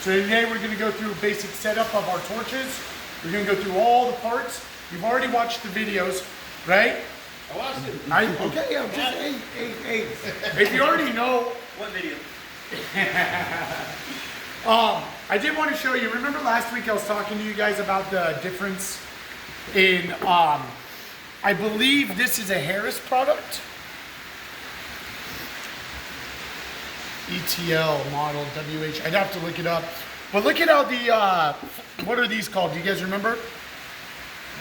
So today we're going to go through a basic setup of our torches. We're going to go through all the parts. You've already watched the videos, right? I watched it. Okay, I'm just, hey. If you already know. What video? I did want to show you, remember last week I was talking to you guys about the difference in, I believe this is a Harris product. ETL model WH. I'd have to look it up. But look at how the, what are these called? Do you guys remember?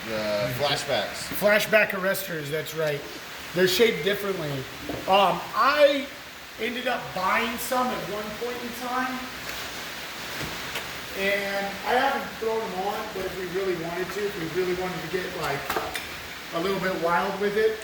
The flashbacks. Flashback arresters, that's right. They're shaped differently. I ended up buying some at one point in time. And I haven't thrown them on, but if we really wanted to, if we really wanted to get like a little bit wild with it.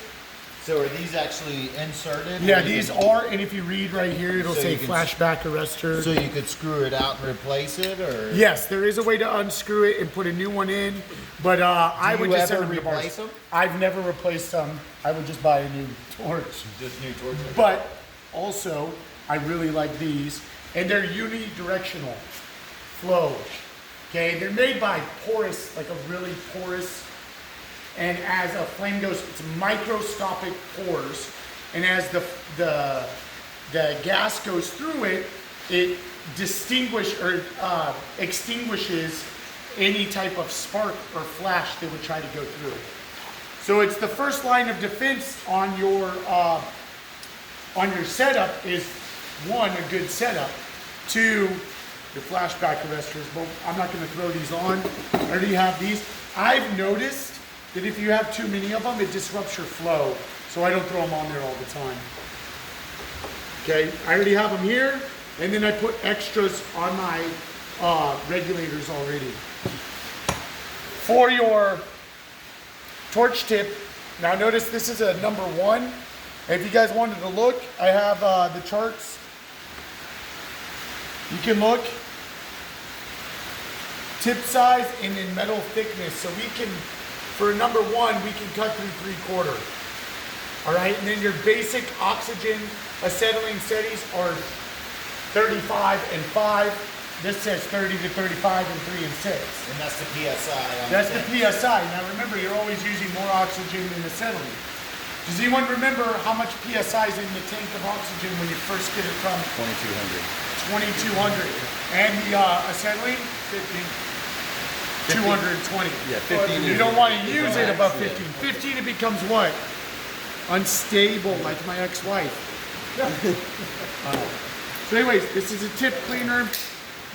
So are these actually inserted? Yeah, these are, and if you read right here, it'll say flashback arrestor. So you could screw it out and replace it, or? Yes, there is a way to unscrew it and put a new one in, but I would just send them to replace them? I've never replaced them. I would just buy a new torch. Just new torches. But also, I really like these, and they're unidirectional flow. Okay, they're made by porous, like a really porous. And as a flame goes, it's microscopic pores, and as the gas goes through it, it extinguishes any type of spark or flash that would try to go through. So it's the first line of defense on your setup is one, a good setup, two, your flashback arresters. But I'm not going to throw these on. I already have these. I've noticed that if you have too many of them, it disrupts your flow. So I don't throw them on there all the time. Okay, I already have them here, and then I put extras on my regulators already. For your torch tip, now notice this is a number 1. If you guys wanted to look, I have the charts. You can look. Tip size and then metal thickness. So we can, for number 1, we can cut through 3/4. All right, and then your basic oxygen acetylene steadies are 35 and 5. This says 30 to 35 and 3 and 6. And that's the PSI. That's the PSI. Now remember, you're always using more oxygen than acetylene. Does anyone remember how much PSI is in the tank of oxygen when you first get it from? 2200. 2200. And the acetylene? 220. Yeah, 15. You don't want to use it above 15. 15, it becomes what? Unstable, like my ex-wife. So anyways, this is a tip cleaner.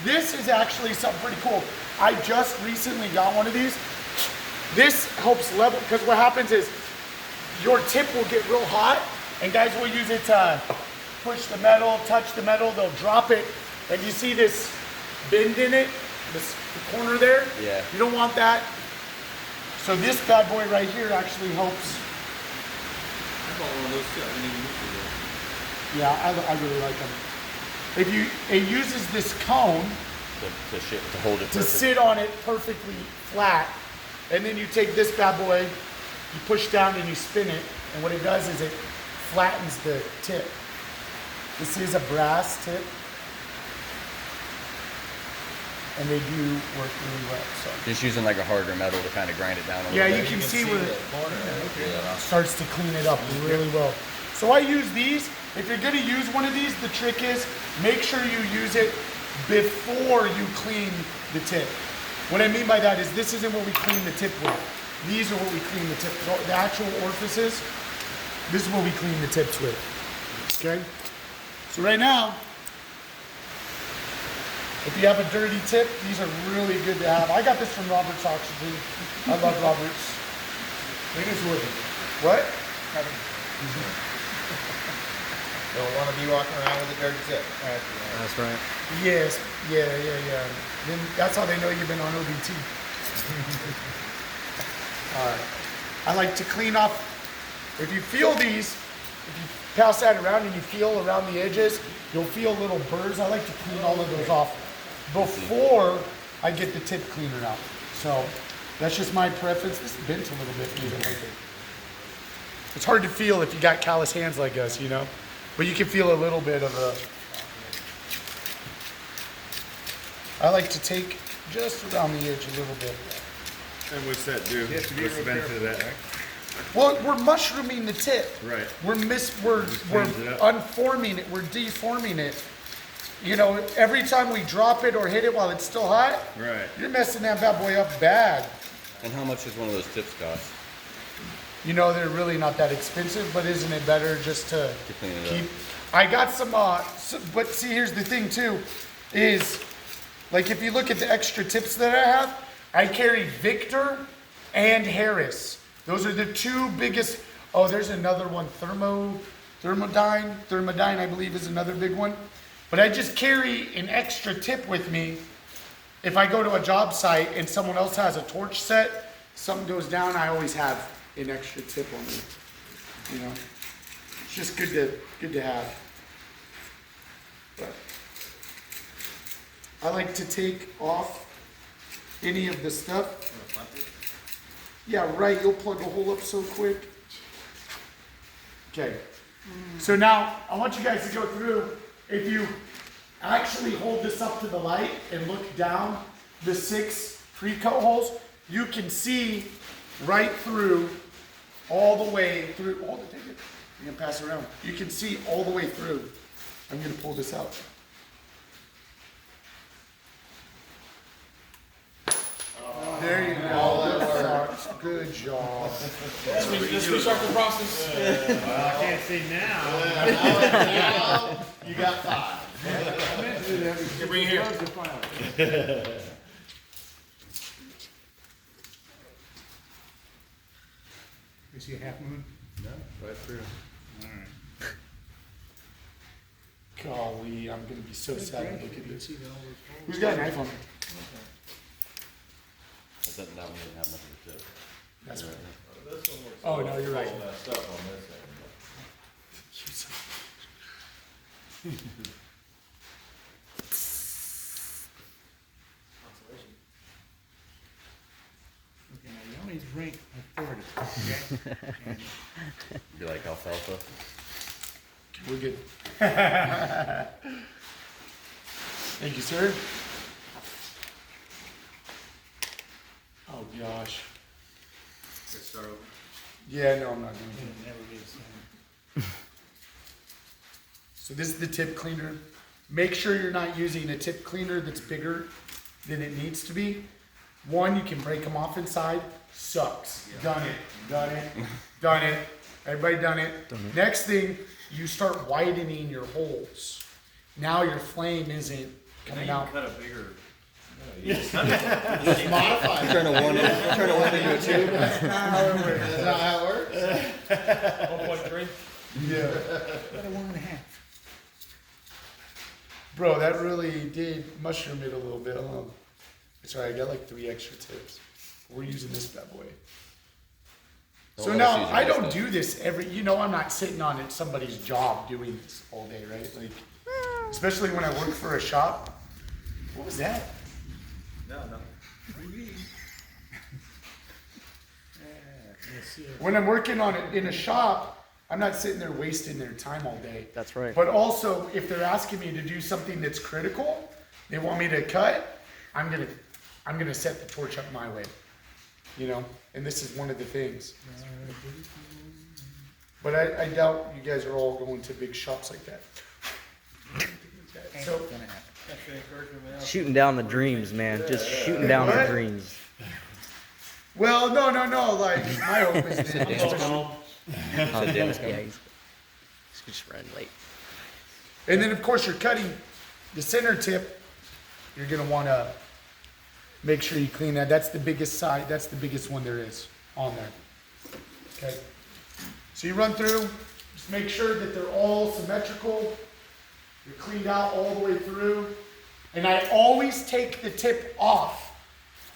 This is actually something pretty cool. I just recently got one of these. This helps level, because what happens is your tip will get real hot, and guys will use it to push the metal, touch the metal, they'll drop it, and you see this bend in it, the corner there? Yeah. You don't want that. So this bad boy right here actually helps. I bought one of those too. I didn't even use it. Yeah, I really like them. It uses this cone to hold it to perfect. sit on it perfectly flat, and then you take this bad boy, you push down and you spin it, and what it does is it flattens the tip. This is a brass tip, and they do work really well. So Just using like a harder metal to kind of grind it down a little yeah, bit. you can see where the it corner. Yeah. starts to clean it up really well. So I use these. If you're going to use one of these, the trick is make sure you use it before you clean the tip. What I mean by that is this isn't what we clean the tip with. These are what we clean the tip. The actual orifices, this is what we clean the tips with. Okay? So right now, if you have a dirty tip, these are really good to have. I got this from Robert's Oxygen. I love Robert's. It is worth it. What? Don't want to be walking around with a dirty tip. That's right. Yes. Yeah. Then that's how they know you've been on OBT. I like to clean off. If you feel these, if you pass that around and you feel around the edges, you'll feel little burrs. I like to clean all of those off before I get the tip cleaner out. So that's just my preference. This is bent a little bit. It's hard to feel if you got callous hands like us, you know? But you can feel a little bit of a... I like to take just around the edge a little bit. And what's that do? What's the benefit of that? Well, we're mushrooming the tip. Right. We're cleans it up. unforming it. We're deforming it. You know, every time we drop it or hit it while it's still hot, Right. you're messing that bad boy up bad. And how much does one of those tips cost? You know, they're really not that expensive, but isn't it better just to clean it keep? up. I got some, but see, here's the thing too, is like if you look at the extra tips that I have, I carry Victor and Harris. Those are the two biggest. Oh, there's another one, Thermodyne, I believe is another big one. But I just carry an extra tip with me. If I go to a job site and someone else has a torch set, something goes down, I always have an extra tip on me. You know, it's just good to have. But I like to take off any of the stuff. Yeah, right. You'll plug a hole up so quick. Okay. So now I want you guys to go through. If you actually hold this up to the light and look down the 6 pre-cut holes, you can see right through, all the way through. Hold it, take it. You can pass it around. You can see all the way through. I'm going to pull this out. There you go. Good job. Let's restart the process. I can't see now. You got 5. You bring it here. You see a half moon? No, right through. Golly, I'm going to be so sad to look at this. Who's got a knife on me? That one didn't have much of a tip. That's right. Oh, no, you're right. Okay, now you only drink a third of it, okay? And You like alfalfa? We're good. Thank you, sir. Oh, gosh. Let's start over. Yeah, no, I'm not doing it'll it. never be the same. So this is the tip cleaner. Make sure you're not using a tip cleaner that's bigger than it needs to be. One, you can break them off inside. Sucks. Done it. Everybody done it. Next thing, you start widening your holes. Now your flame isn't coming out. Cut a bigger. Modify. Turn a one into a two. That's not how it works. 1.3? Yeah. About a 1.5. Bro, that really did mushroom it a little bit, huh? It's alright, I got like 3 extra tips. We're using this bad boy. So Don't let us now, use it I next don't time. do this I'm not sitting on it, somebody's job doing this all day, right? Like, especially when I work for a shop. What was that? No. When I'm working on it in a shop, I'm not sitting there wasting their time all day. That's right. But also, if they're asking me to do something that's critical, they want me to cut, I'm gonna set the torch up my way. You know, and this is one of the things. But I doubt you guys are all going to big shops like that. So, That's the encouragement, man. Shooting down the dreams, man. Just shooting down What? the dreams. well, no. Like my hope is that Yeah, he's just running late. and then of course you're cutting the center tip. You're gonna want to make sure you clean that. That's the biggest side. That's the biggest one there is on there. Okay. So you run through. Just make sure that they're all symmetrical. You're cleaned out all the way through. And I always take the tip off.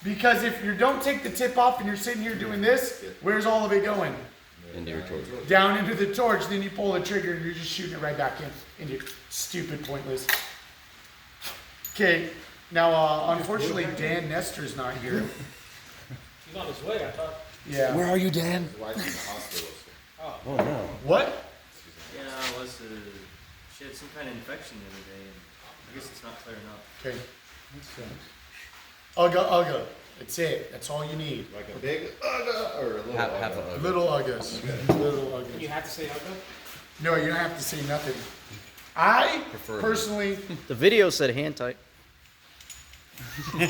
Because if you don't take the tip off and you're sitting here doing this, where's all of it going? Into your torch. Down into the torch. Then you pull the trigger and you're just shooting it right back in. Into stupid, pointless. Okay. Now, unfortunately, Dan Nestor's not here. He's on his way, I thought. Yeah. Where are you, Dan? His wife's in the hospital. Oh no. What? Yeah, she had some kind of infection the other day, and I guess it's not clearing up. Okay. Ugga. That's it. That's all you need. Like a big ugga or a little Half ugga? a Little Uggas. Little You Uggas. have to say Ugga? No, you don't have to say nothing. I Preferably. personally, The video said hand tight. the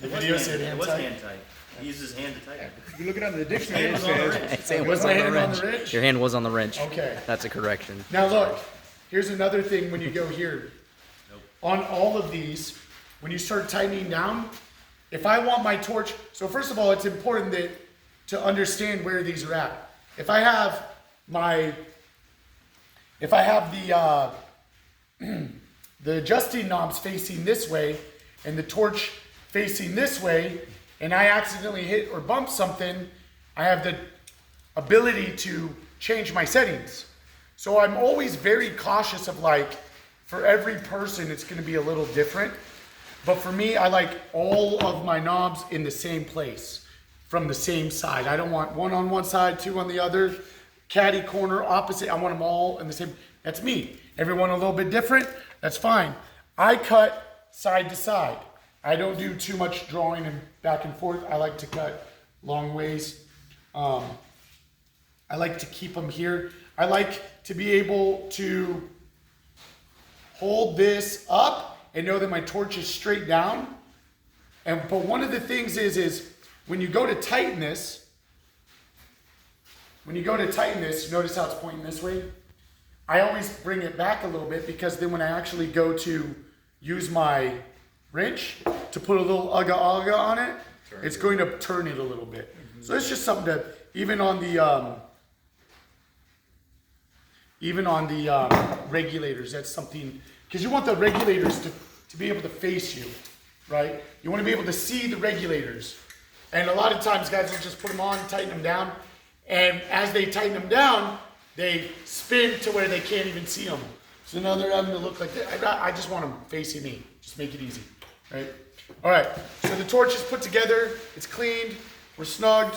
video said It hand was tight. hand tight. He used his hand to tighten. If you look it under the dictionary, Hand it was on the says, wrench. It's saying Was was my on the hand on wrench. the wrench? Your hand was on the wrench. Okay. That's a correction. Now look, here's another thing when you go here. Nope. On all of these, when you start tightening down, if I want my torch, so first of all, it's important that to understand where these are at. If I have the adjusting knobs facing this way and the torch facing this way, and I accidentally hit or bump something, I have the ability to change my settings. So I'm always very cautious of like, for every person, it's gonna be a little different. But for me, I like all of my knobs in the same place, from the same side. I don't want one on one side, two on the other, caddy corner, opposite. I want them all in the same. That's me. Everyone a little bit different, that's fine. I cut side to side. I don't do too much drawing and back and forth. I like to cut long ways. I like to keep them here. I like to be able to hold this up and know that my torch is straight down. But one of the things is when you go to tighten this, notice how it's pointing this way? I always bring it back a little bit because then when I actually go to use my wrench to put a little ugga on it, it's going to turn it a little bit. So it's just something to, even on the regulators, that's something, because you want the regulators to be able to face you, right? You want to be able to see the regulators. And a lot of times guys will just put them on, tighten them down, and as they tighten them down, they spin to where they can't even see them. So now they're having to look like that. I just want them facing me. Just make it easy, right? All right, so the torch is put together, it's cleaned, we're snugged.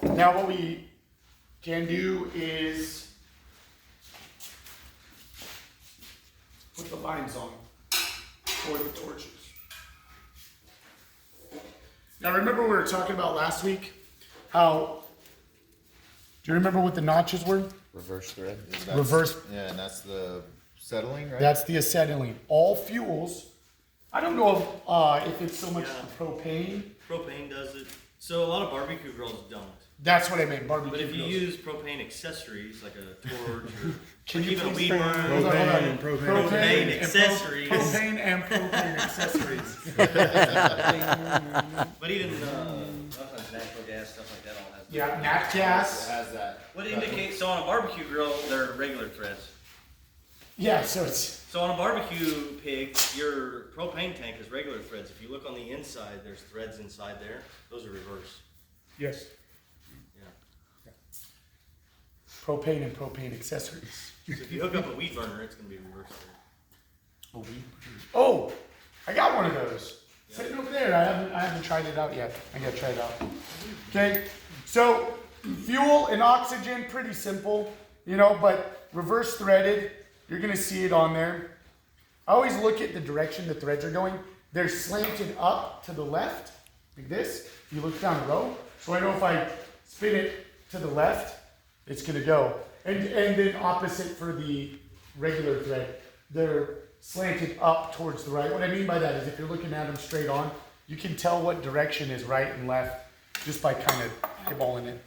Now what we can do is put the lines on for the torches. Now remember we were talking about last week how, do you remember what the notches were? Reverse thread. Reverse. Yeah, and that's the settling, right? That's the acetylene. All fuels, I don't know if it's so much the propane. Propane does it. So a lot of barbecue grills don't. That's what I meant, barbecue But if you grills. use propane accessories like a torch or Can you even a please weed stand- burner, hold on, hold on. and propane. Propane and accessories. Propane and propane accessories. but even sometimes natural gas stuff like that all has. Yeah, nat gas. It has that. What indicates, so on a barbecue grill, they're regular threads. Yeah, so it's, So on a barbecue pig, your propane tank is regular threads. If you look on the inside, there's threads inside there. Those are reverse. Yes. Yeah. propane and propane accessories. So if you hook up a weed burner, it's going to be reverse thread. Oh, I got one of those. Sitting over there. I haven't tried it out yet. I gotta try it out. Okay, so fuel and oxygen, pretty simple, but reverse threaded, you're gonna see it on there. I always look at the direction the threads are going. They're slanted up to the left, like this. You look down the row. So I know if I spin it to the left, it's gonna go. And then opposite for the regular thread. They're slanted up towards the right. What I mean by that is if you're looking at them straight on, you can tell what direction is right and left just by kind of eyeballing it.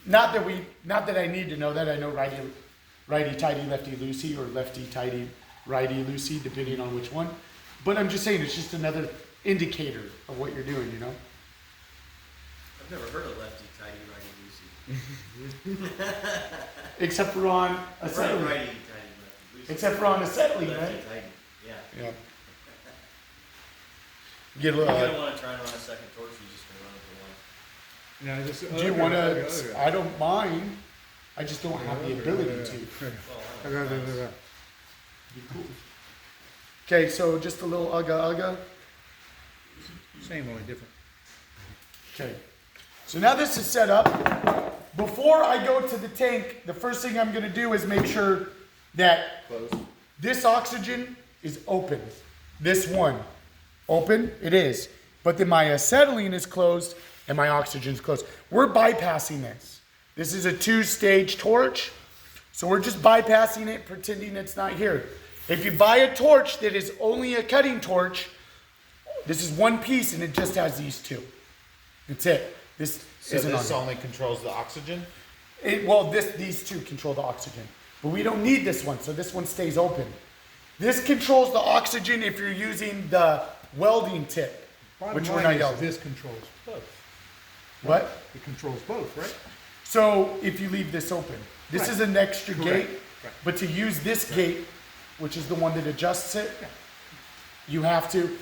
Not that I need to know that. I know righty tighty, lefty loosey, or lefty tighty, righty loosey, depending on which one. But I'm just saying it's just another indicator of what you're doing, I've never heard of lefty, tighty, righty, loosey. Except for on acetylene. Righty, tighty, lefty, loosey. Except for on acetylene, Lefty, right? tighty. Yeah. Yeah. Get a You're little. going to want to try and run a second torch, you're just going to run it for one. Yeah, just, Do you want to? I don't mind. I just don't have the ability to. Well, Be cool. Okay, so just a little ugga. Same, only different. Okay. So now this is set up. Before I go to the tank, the first thing I'm going to do is make sure that Close. this oxygen is open. this one open? It is. But then my acetylene is closed and my oxygen's closed. We're bypassing this. This is a 2-stage torch. So we're just bypassing it, pretending it's not here. If you buy a torch that is only a cutting torch, this is one piece and it just has these two. That's it. This So isn't this on only controls the oxygen? these two control the oxygen. But we don't need this one, so this one stays open. This controls the oxygen if you're using the welding tip, which we're not yelling. This controls both. What? It controls both, right? So if you leave this open, this Right. is an extra Correct. gate, Right. but to use this gate, which is the one that adjusts it, you have to.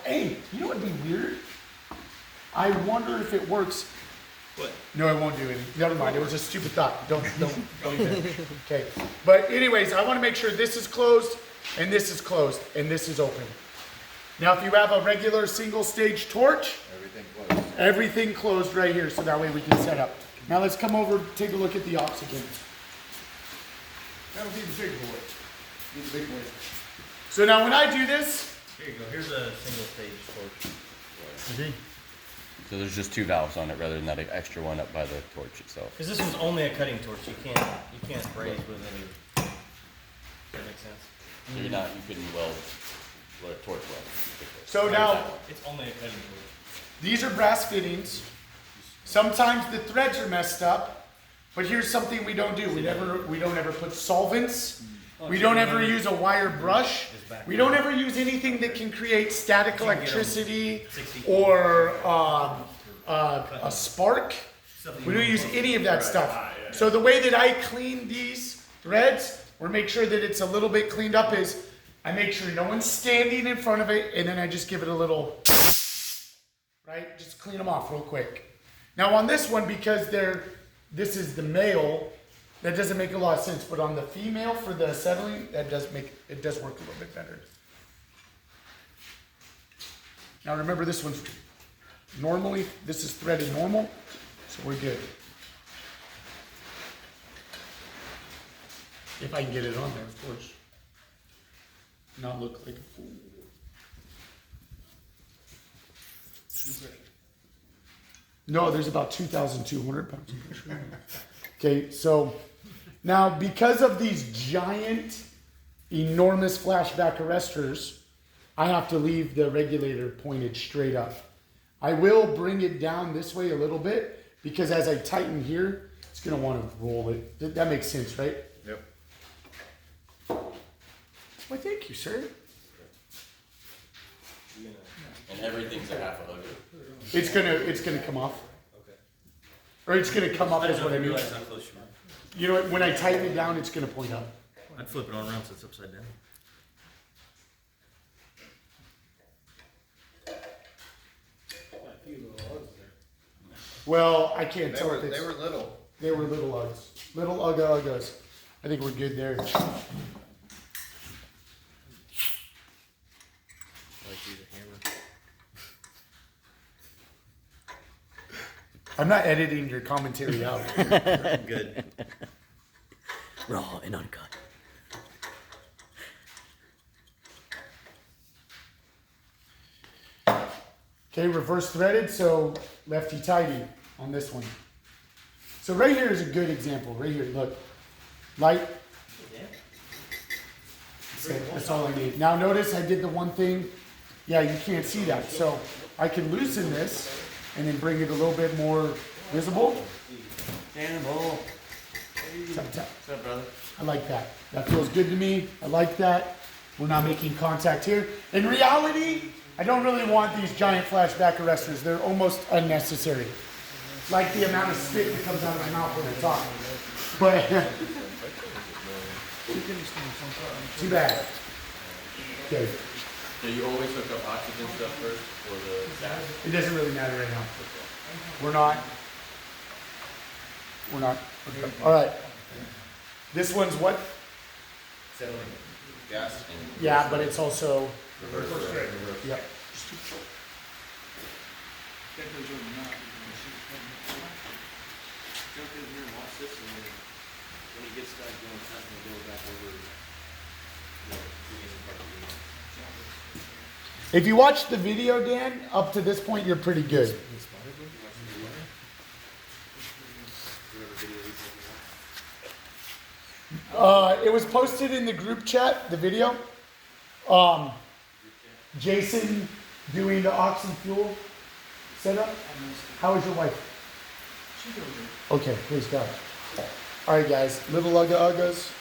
Hey, you know what'd be weird? I wonder if it works. What? No, I won't do it. Never mind. It was a stupid thought. Don't even. Okay. But anyways, I want to make sure this is closed and this is closed and this is open. Now, if you have a regular single stage torch, Everything closed. everything closed right here, so that way we can set up. Now let's come over, take a look at the oxygen. That'll be the big boy. Be the big boy. So now when I do this, Here you go. Here's a single stage torch. So there's just 2 valves on it rather than that extra one up by the torch itself. Because this one's only a cutting torch. You can't braze with any. Does that make sense? So you couldn't weld, torch weld. so now It's only a cutting torch. these are brass fittings. Sometimes the threads are messed up, but here's something we don't do. We don't ever put solvents. We don't ever use a wire brush. We don't ever use anything that can create static electricity or a spark. We don't use any of that stuff. So the way that I clean these threads, or make sure that it's a little bit cleaned up, is I make sure no one's standing in front of it, and then I just give it a little, right? Just clean them off real quick. Now on this one, because this is the male, that doesn't make a lot of sense, but on the female for the acetylene, it does work a little bit better. Now remember, this one's this is threaded normal, so we're good. If I can get it on there, of course. Not look like a fool. No, there's about 2,200 pounds of pressure. Okay, so now because of these giant, enormous flashback arresters, I have to leave the regulator pointed straight up. I will bring it down this way a little bit because as I tighten here, it's gonna want to roll it. That makes sense, right? Yep. Well, thank you, sir. And everything's a half a hugger. It's gonna come off. Okay. Or it's gonna come up is what I mean. realize how close you are. You know what, when I tighten it down, it's gonna point up. I'd flip it on around so it's upside down. Well, I can't They tell were, if it's. they were little. They were little Uggs. Little Uggas. I think we're good there. I'm not editing your commentary out. Good. Raw and uncut. Okay, reverse threaded, so lefty tighty on this one. So right here is a good example. Right here, look. Light. That's all I need. Now notice I did the one thing. Yeah, you can't see that. So I can loosen this and then bring it a little bit more visible. Animal. Tap, tap. What's up, brother? I like that. That feels good to me. I like that. We're not making contact here. In reality, I don't really want these giant flashback arresters. They're almost unnecessary. Like the amount of spit that comes out of my mouth when I talk. But too bad. Okay. So you always hook up oxygen stuff first for the gas? It doesn't really matter right now. We're not. All right. This one's what? Gas. Yeah, but it's also. Yep. Jump in here and watch this, and when he gets done going, I'm gonna go back over. If you watch the video, Dan, up to this point, you're pretty good. It was posted in the group chat, the video. Jason doing the oxen fuel setup. How is your wife? She's doing good. Okay, praise God. All right, guys, little uggas.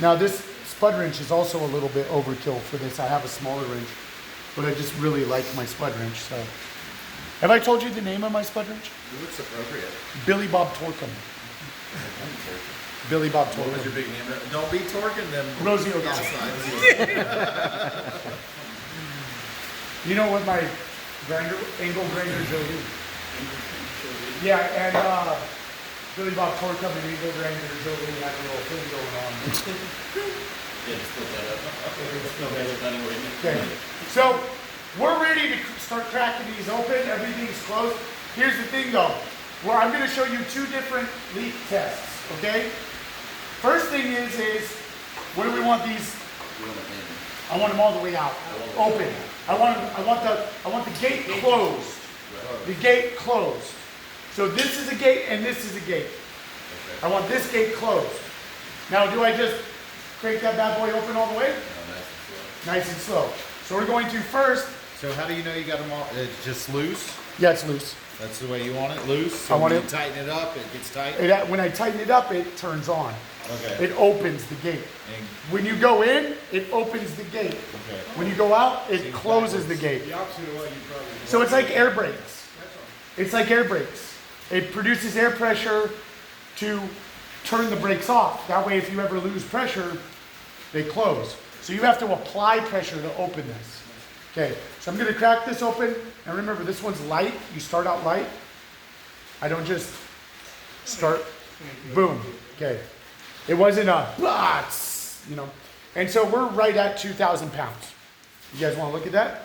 Now this spud wrench is also a little bit overkill for this. I have a smaller wrench, but I just really like my spud wrench. So, have I told you the name of my spud wrench? It looks appropriate. Billy Bob Torkum. Billy Bob What was your Torkum. big name? Don't be torquing them Rosie O'Donnell. insides. You know what my angle grinder Jolie? Yeah, and Billy Bob Torkum and angle grinder Jolie had a little thing going on. Okay, so we're ready to start cracking these open. Everything's closed. Here's the thing though. Well, I'm going to show you two different leak tests, okay? First thing is what do we want these? I want them all the way out, open. I want the gate closed. The gate closed. So this is a gate and this is a gate. I want this gate closed. Now, do I just crank that bad boy open all the way? Nice and slow. So we're going to first. So how do you know you got them all? It's just loose? Yeah, it's loose. That's the way you want it, loose? So I want when it- you tighten it up, it gets tight? When I tighten it up, it turns on. Okay. It opens the gate. And- When you go in, it opens the gate. Okay. When you go out, it closes the gate. The opposite of what you probably. So it's like air brakes. It's like air brakes. It produces air pressure to turn the brakes off. That way, if you ever lose pressure, they close. So you have to apply pressure to open this. Okay, so I'm going to crack this open. And remember, this one's light. You start out light. I don't just start, boom. Okay. It wasn't a, you know. And so we're right at 2,000 pounds. You guys want to look at that?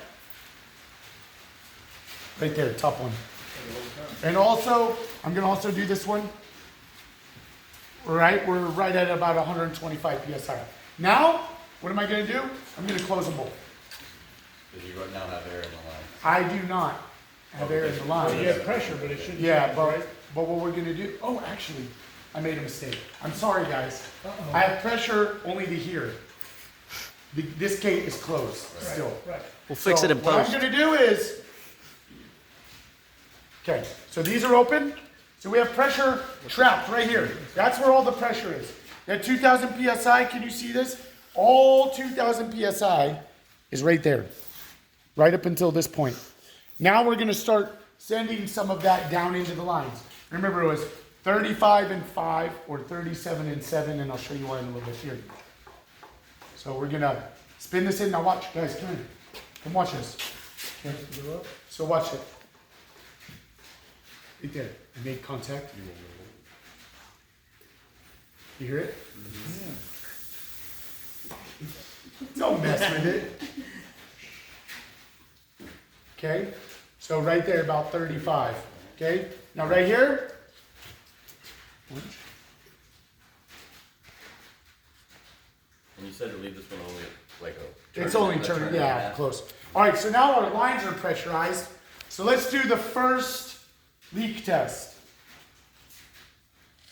Right there, top one. And also, I'm going to also do this one. Right, we're right at about 125 PSI. Now, what am I going to do? I'm going to close them both. Because you right now have air in the line. I do not have air in the line. You have pressure, but it shouldn't. Yeah, change, but right? what we're going to do, oh, actually, I made a mistake. I'm sorry, guys. I have pressure only to here. This gate is closed still. Right. We'll fix it in What I'm post. going to do is, okay, so these are open. So we have pressure trapped right here. That's where all the pressure is. At 2,000 PSI, can you see this? All 2,000 PSI is right there, right up until this point. Now we're going to start sending some of that down into the lines. Remember, it was 35 and 5 or 37 and 7, and I'll show you why in a little bit here. So we're going to spin this in. Now watch, guys, come here. Come watch this. Okay. So watch it. Right there. I made contact. You hear it? Don't mess with it. Okay? So right there, about 35. Okay? Now right here. And you said to leave this one only like a. It's only turning, yeah, close. All right, so now our lines are pressurized. So let's do the first leak test.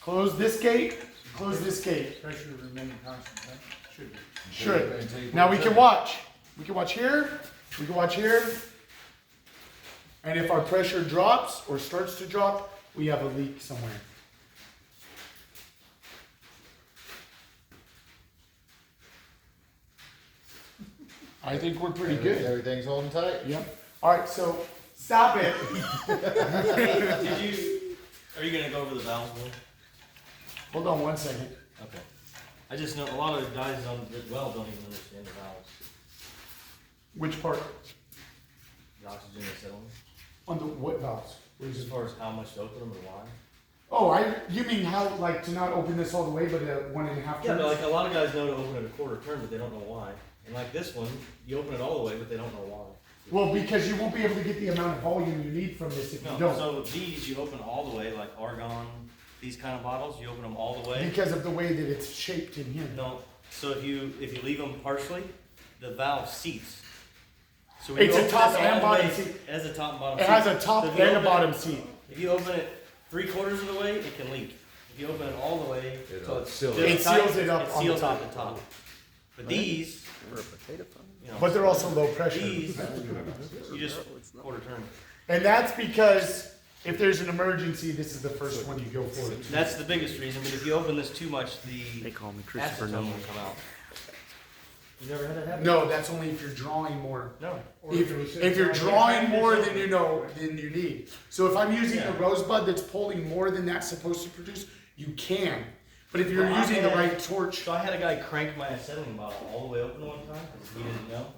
Close this gate, close this gate. Pressure remaining constant, right? Should be. Should. Now we can watch. We can watch here, we can watch here. And if our pressure drops or starts to drop, we have a leak somewhere. I think we're pretty good. Everything's holding tight? Yep. All right, so stop it. Are you gonna go over the valves more? Hold on one second. Okay. I just know a lot of the guys don't even understand the valves. Which part? The oxygen they set on them. On the what valves? What is As it? far as how much to open them and why. Oh, you mean how, like, to not open this all the way, but at 1.5 Yeah, turns? but like a lot of guys know to open it a quarter turn, but they don't know why. And like this one, you open it all the way, but they don't know why. Well, because you won't be able to get the amount of volume you need from this if you No, don't. so these you open all the way, like argon, these kind of bottles, you open them all the way. Because of the way that it's shaped in here. No, So if you leave them partially, the valve seats. So when It's you a open top this all and the bottom way- seat. It has a top and bottom It seat. has a top So if you and a open bottom it- seat. If you open it 3/4 of the way, it can leak. If you open it all the way, so it's seals just it. It tight, seals it up it on the seals top. up the top. But these, you know, But they're also low pressure. these, you just quarter turn. And that's because if there's an emergency, this is the first one you go for. That's the biggest reason, but if you open this too much, They the call me Christopher acetone Nolan. will come out. You never had that happen? No, that's only if you're drawing more. No. If you're drawing more than you need. So if I'm using a rosebud that's pulling more than that's supposed to produce, you can. But if you're Well, I using the had- right torch, So I had a guy crank my acetylene bottle all the way open one time, because he didn't know.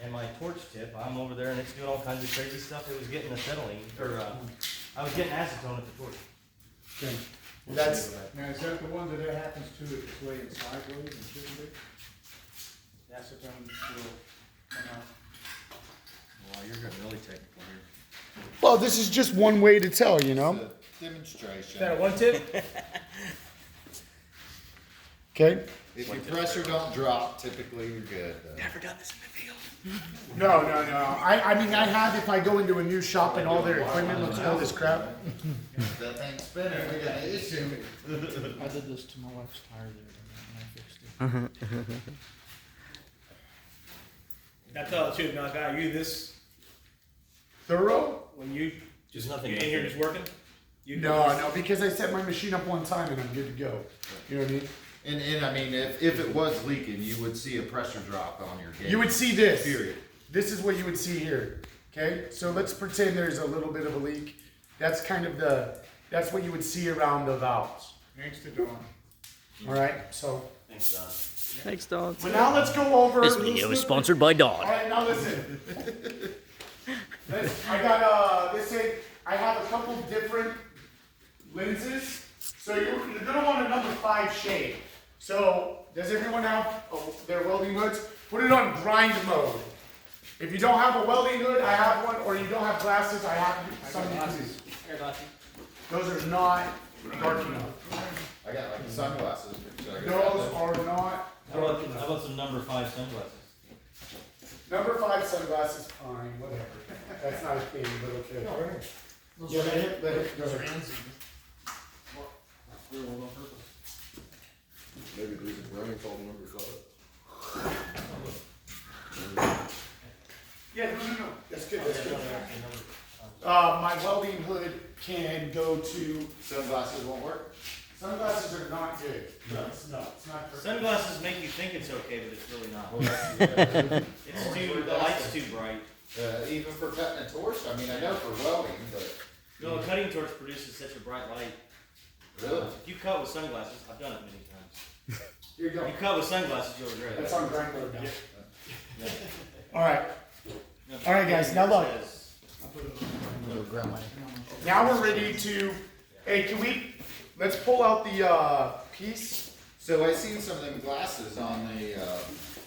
And my torch tip, I'm over there and it's doing all kinds of crazy stuff. It was getting acetylene, or, I was getting acetone at the torch. okay, that's, Now, is that the one that it happens to if it's laying sideways and shouldn't be? Acetone will come out. Well, you're getting really technical here. well, this is just one way to tell, you know? It's a demonstration. one tip? Okay? If your pressure don't drop, typically you're good. Never done this in the field. No. I mean, I have if I go into a new shop and all their equipment looks all this crap. That thing's spinning, we got an issue. I did this to my wife's tire there, and I fixed it. I tell the truth, now, guy, are you this, Thorough? when you Just nothing. you're in here just working? You do No, this? no, because I set my machine up one time and I'm good to go. You know what I mean? And I mean, if it was leaking, you would see a pressure drop on your gauge. You would see this. Period. This is what you would see here. Okay? So let's pretend there's a little bit of a leak. That's kind of that's what you would see around the valves. Thanks to Dawn. Alright? So, Thanks, Don. Thanks, Don. but now let's go over. This video is sponsored by Dawn. Alright, now listen. I got this thing. I have a couple different lenses. So you're gonna want a number 5 shade. So does everyone have their welding hoods? Put it on grind mode. If you don't have a welding hood, I have one, or you don't have glasses, I have some glasses. Those are not dark enough. I got like sunglasses. Those are not How about some number 5 sunglasses? number 5 sunglasses. Fine, whatever. That's not a thing, but okay. Yeah, let it go. Maybe the reason Brian called number 5. Yeah, no. That's good. That's good. My welding hood can go to. Sunglasses won't work? Sunglasses are not good. No, it's not perfect. Sunglasses make you think it's okay, but it's really not. The light's too bright. Even for cutting a torch? I mean, I know for welding, but No, a cutting torch produces such a bright light. really? If you cut with sunglasses, I've done it many times. Here you go. You cut with sunglasses, you'll regret it. That's on grind mode now. All right. All right, guys, now look. Now we're ready to. Hey, let's pull out the piece. So I seen some of them glasses on the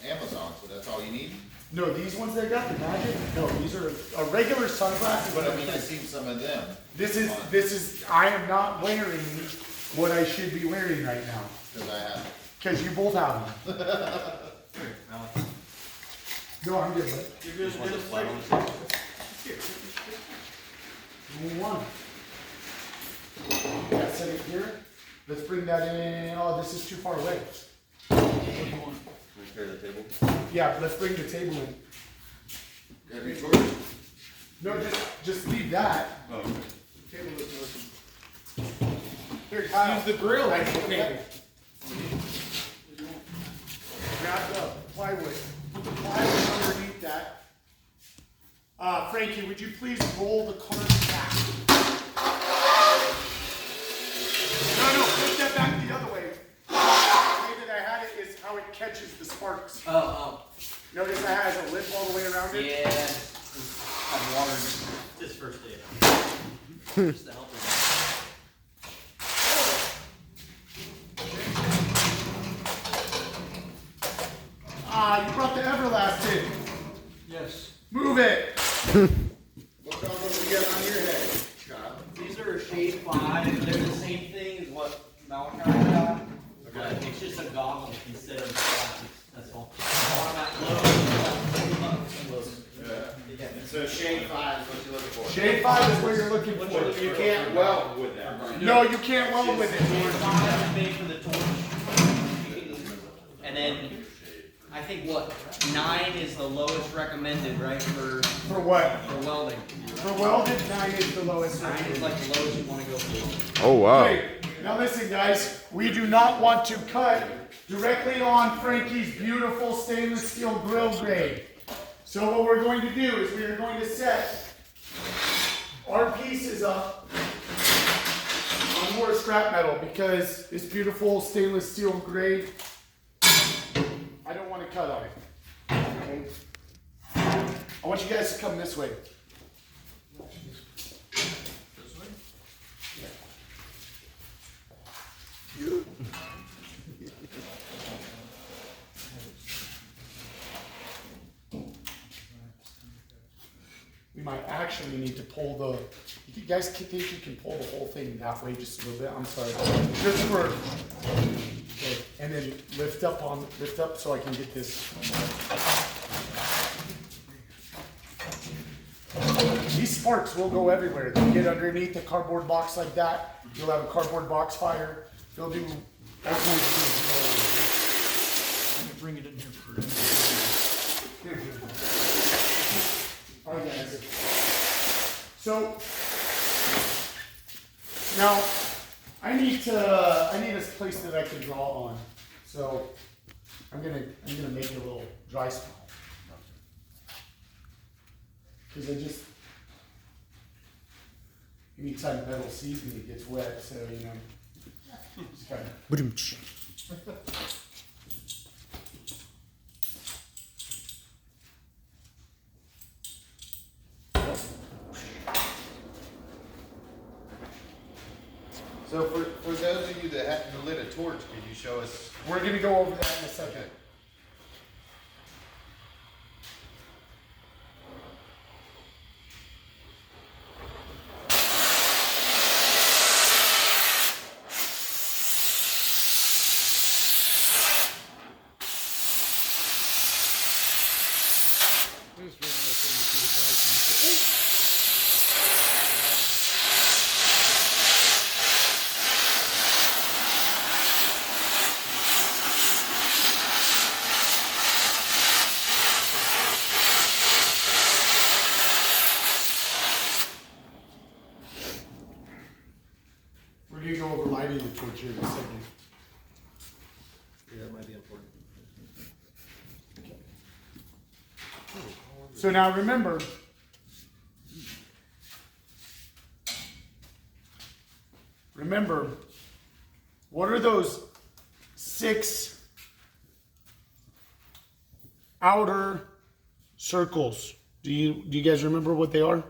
Amazon, so that's all you need? No, these ones that got the magic. No, these are a regular sunglasses. But I mean, I seen some of them. This is. I am not wearing what I should be wearing right now Cause I have. because you both have them. No, I'm good. Bud. You're good. Just flat on the table. Only one. Yeah, set it here. Let's bring that in. Oh, this is too far away. Repair the table. Yeah, let's bring the table in. Got any torch? No, just leave that. Oh, okay. Table is working. Here, Kyle. Use the grill. Okay. Grab the plywood. Put the plywood underneath that. Frankie, would you please roll the cart back? No, put that back the other way. The way that I had it is how it catches the sparks. Oh, Notice I has a lip all the way around it? yeah. I've watered. This first day. Just to help us. You brought the Everlast in. Yes. Move it. What color do we get on your head, Kyle? These are shade 5. They're the same thing as what Malachi got. Okay. It's just a goggle instead of glasses. That's all. So shade 5 is what you're looking for. Shade 5 is what you're looking for. You can't weld with that. No, you can't weld with it. Five is made for the torch. And then I think what 9 is the lowest recommended, right? For what? For welding. For welded, 9 is the lowest. 9 is like the lowest you want to go for. Oh wow. Okay, now listen guys, we do not want to cut directly on Frankie's beautiful stainless steel grill grade. So what we're going to do is we are going to set our pieces up on more scrap metal because this beautiful stainless steel grade, I don't want to cut on it. Okay? I want you guys to come this way. We might actually need to pull the, you guys think you can pull the whole thing that way just a little bit? I'm sorry. Just for, okay, and then lift up so I can get this. These sparks will go everywhere. They'll get underneath the cardboard box like that. You'll have a cardboard box fire. They'll do all kinds of things. I'm gonna bring it in here for All right, guys. So now I need a place that I can draw on. So I'm gonna make a little dry spot because anytime metal sees me, it gets wet. So you know, just kind of. So for those of you that haven't lit a torch, could you show us? We're gonna go over that in a second. We're gonna go over lighting the torch here in a second. Yeah, that might be important. So now remember, what are those 6 outer circles? Do you guys remember what they are?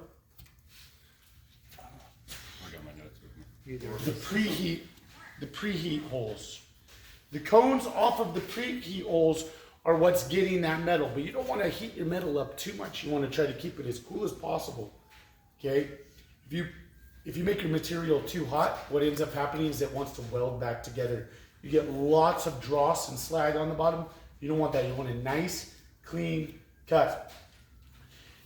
The preheat holes. The cones off of the preheat holes are what's getting that metal, but you don't want to heat your metal up too much. You want to try to keep it as cool as possible. Okay? If you make your material too hot, what ends up happening is it wants to weld back together. You get lots of dross and slag on the bottom. You don't want that. You want a nice, clean cut.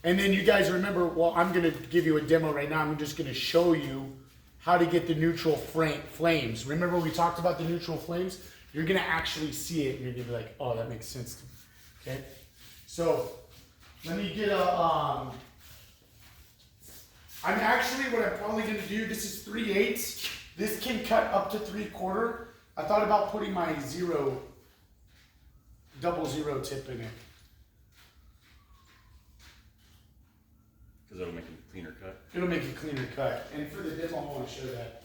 And then you guys remember, well, I'm going to give you a demo right now. I'm just going to show you how to get the neutral flames. Remember we talked about the neutral flames? You're gonna actually see it and you're gonna be like, oh, that makes sense to me, okay? So, let me get what I'm probably gonna do, this is 3/8. This can cut up to 3/4. I thought about putting my 0.00 tip in it. Because that'll make a cleaner cut. It'll make a cleaner cut. And for the demo, I want to show that.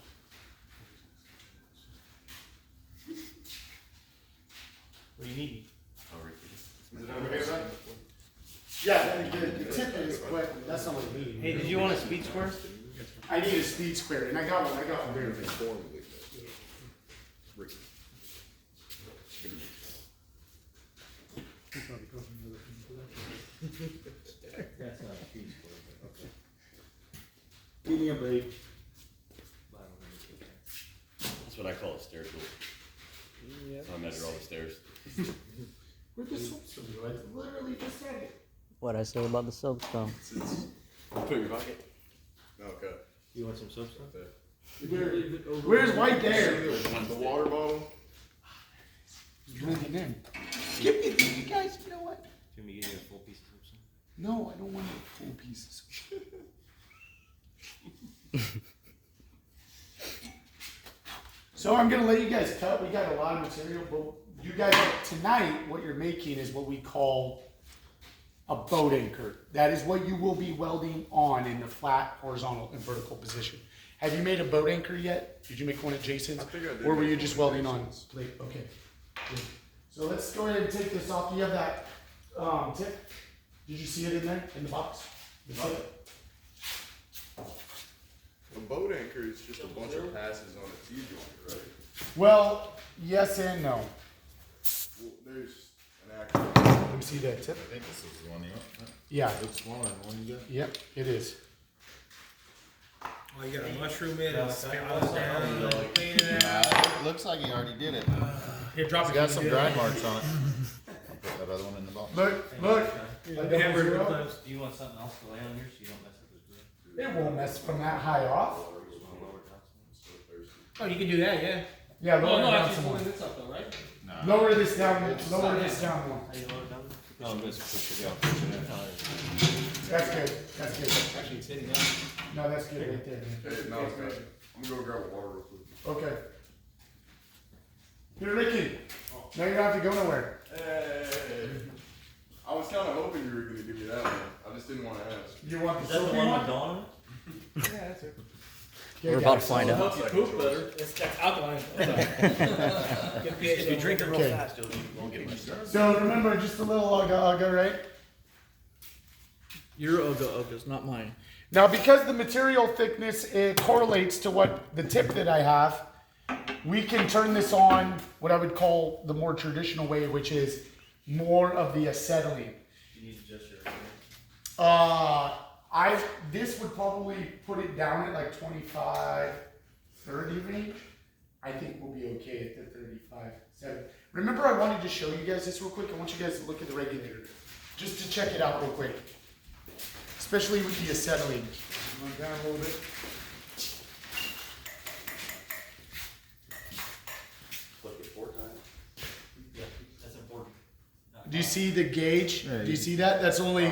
What do you need? Is it over here, right? Yeah, the tip is, but that's not what you need. Hey, did you want a speed square? I need a speed square, and I got one there. That's not a speed square, but okay. Give me a break. That's what I call a stair tool. So I measure all the stairs. Where'd the soapstone go? I literally just said it. What I say about the soapstone? Put in your pocket. Okay. You want some soapstone? Where's White there? The water bottle. Drink it in. Give me these, you guys. You know what? Can we get you a full piece of soapstone? No, I don't want the full pieces. So I'm gonna let you guys cut. We got a lot of material, but you guys tonight, what you're making is what we call a boat anchor. That is what you will be welding on in the flat, horizontal, and vertical position. Have you made a boat anchor yet? Did you make one at Jason's? I think I did Or were make you one just at welding on Jason's. plate? Okay. Good. So let's go ahead and take this off. Do you have that tip? Did you see it in there, in the box? The tip? A boat anchor is just a bunch of passes on a T-joint, right? Well, yes and no. Well, there's an actual. Let me see that tip. I think this is the one Yeah. It's smaller than the one you got. Yep, it is. Oh, you got a mushroom in Yeah, and like spit that. all down, clean it out. It looks like he already did it. Here, drop It's it. got some drag marks on it. I'll put that other one in the box. Look. Hamburger Zero. buns. Do you want something else to lay on here so you don't mess up this grill? It won't mess from that high off. Oh, you can do that, yeah. Yeah, Oh, lower no, it down actually, some more. pulling this up though, right? Lower this down, lower this down more. How you load it down? Oh, I'm just push it, yeah, push it in. That's good, that's good. Actually, it's hitting down. No, that's good right there. Hey, no, it's not. I'm gonna go grab water real quick. Okay. Here, Ricky. Now you don't have to go nowhere. Hey. I was kind of hoping you were gonna give me that one. I just didn't want to ask. You want Is the that the soapy one with one? Dawn on it? Yeah, that's it. Yeah, We're about to guys. find out. Helps you poop better. That's alkaline. If you drink it real Okay. fast, you won't get much. So remember, just a little ugga, right? Your Ugga's not mine. Now, because the material thickness correlates to what the tip that I have, we can turn this on what I would call the more traditional way, which is more of the acetylene. You need to adjust your. This would probably put it down at like 25, 30 range. I think we'll be okay at the 35, 7. Remember, I wanted to show you guys this real quick. I want you guys to look at the regulator, just to check it out real quick. Especially with the acetylene. Run down a little bit. Flip it 4 times. Yeah, that's important. Do you see the gauge? Yeah, Do you see that? That's only,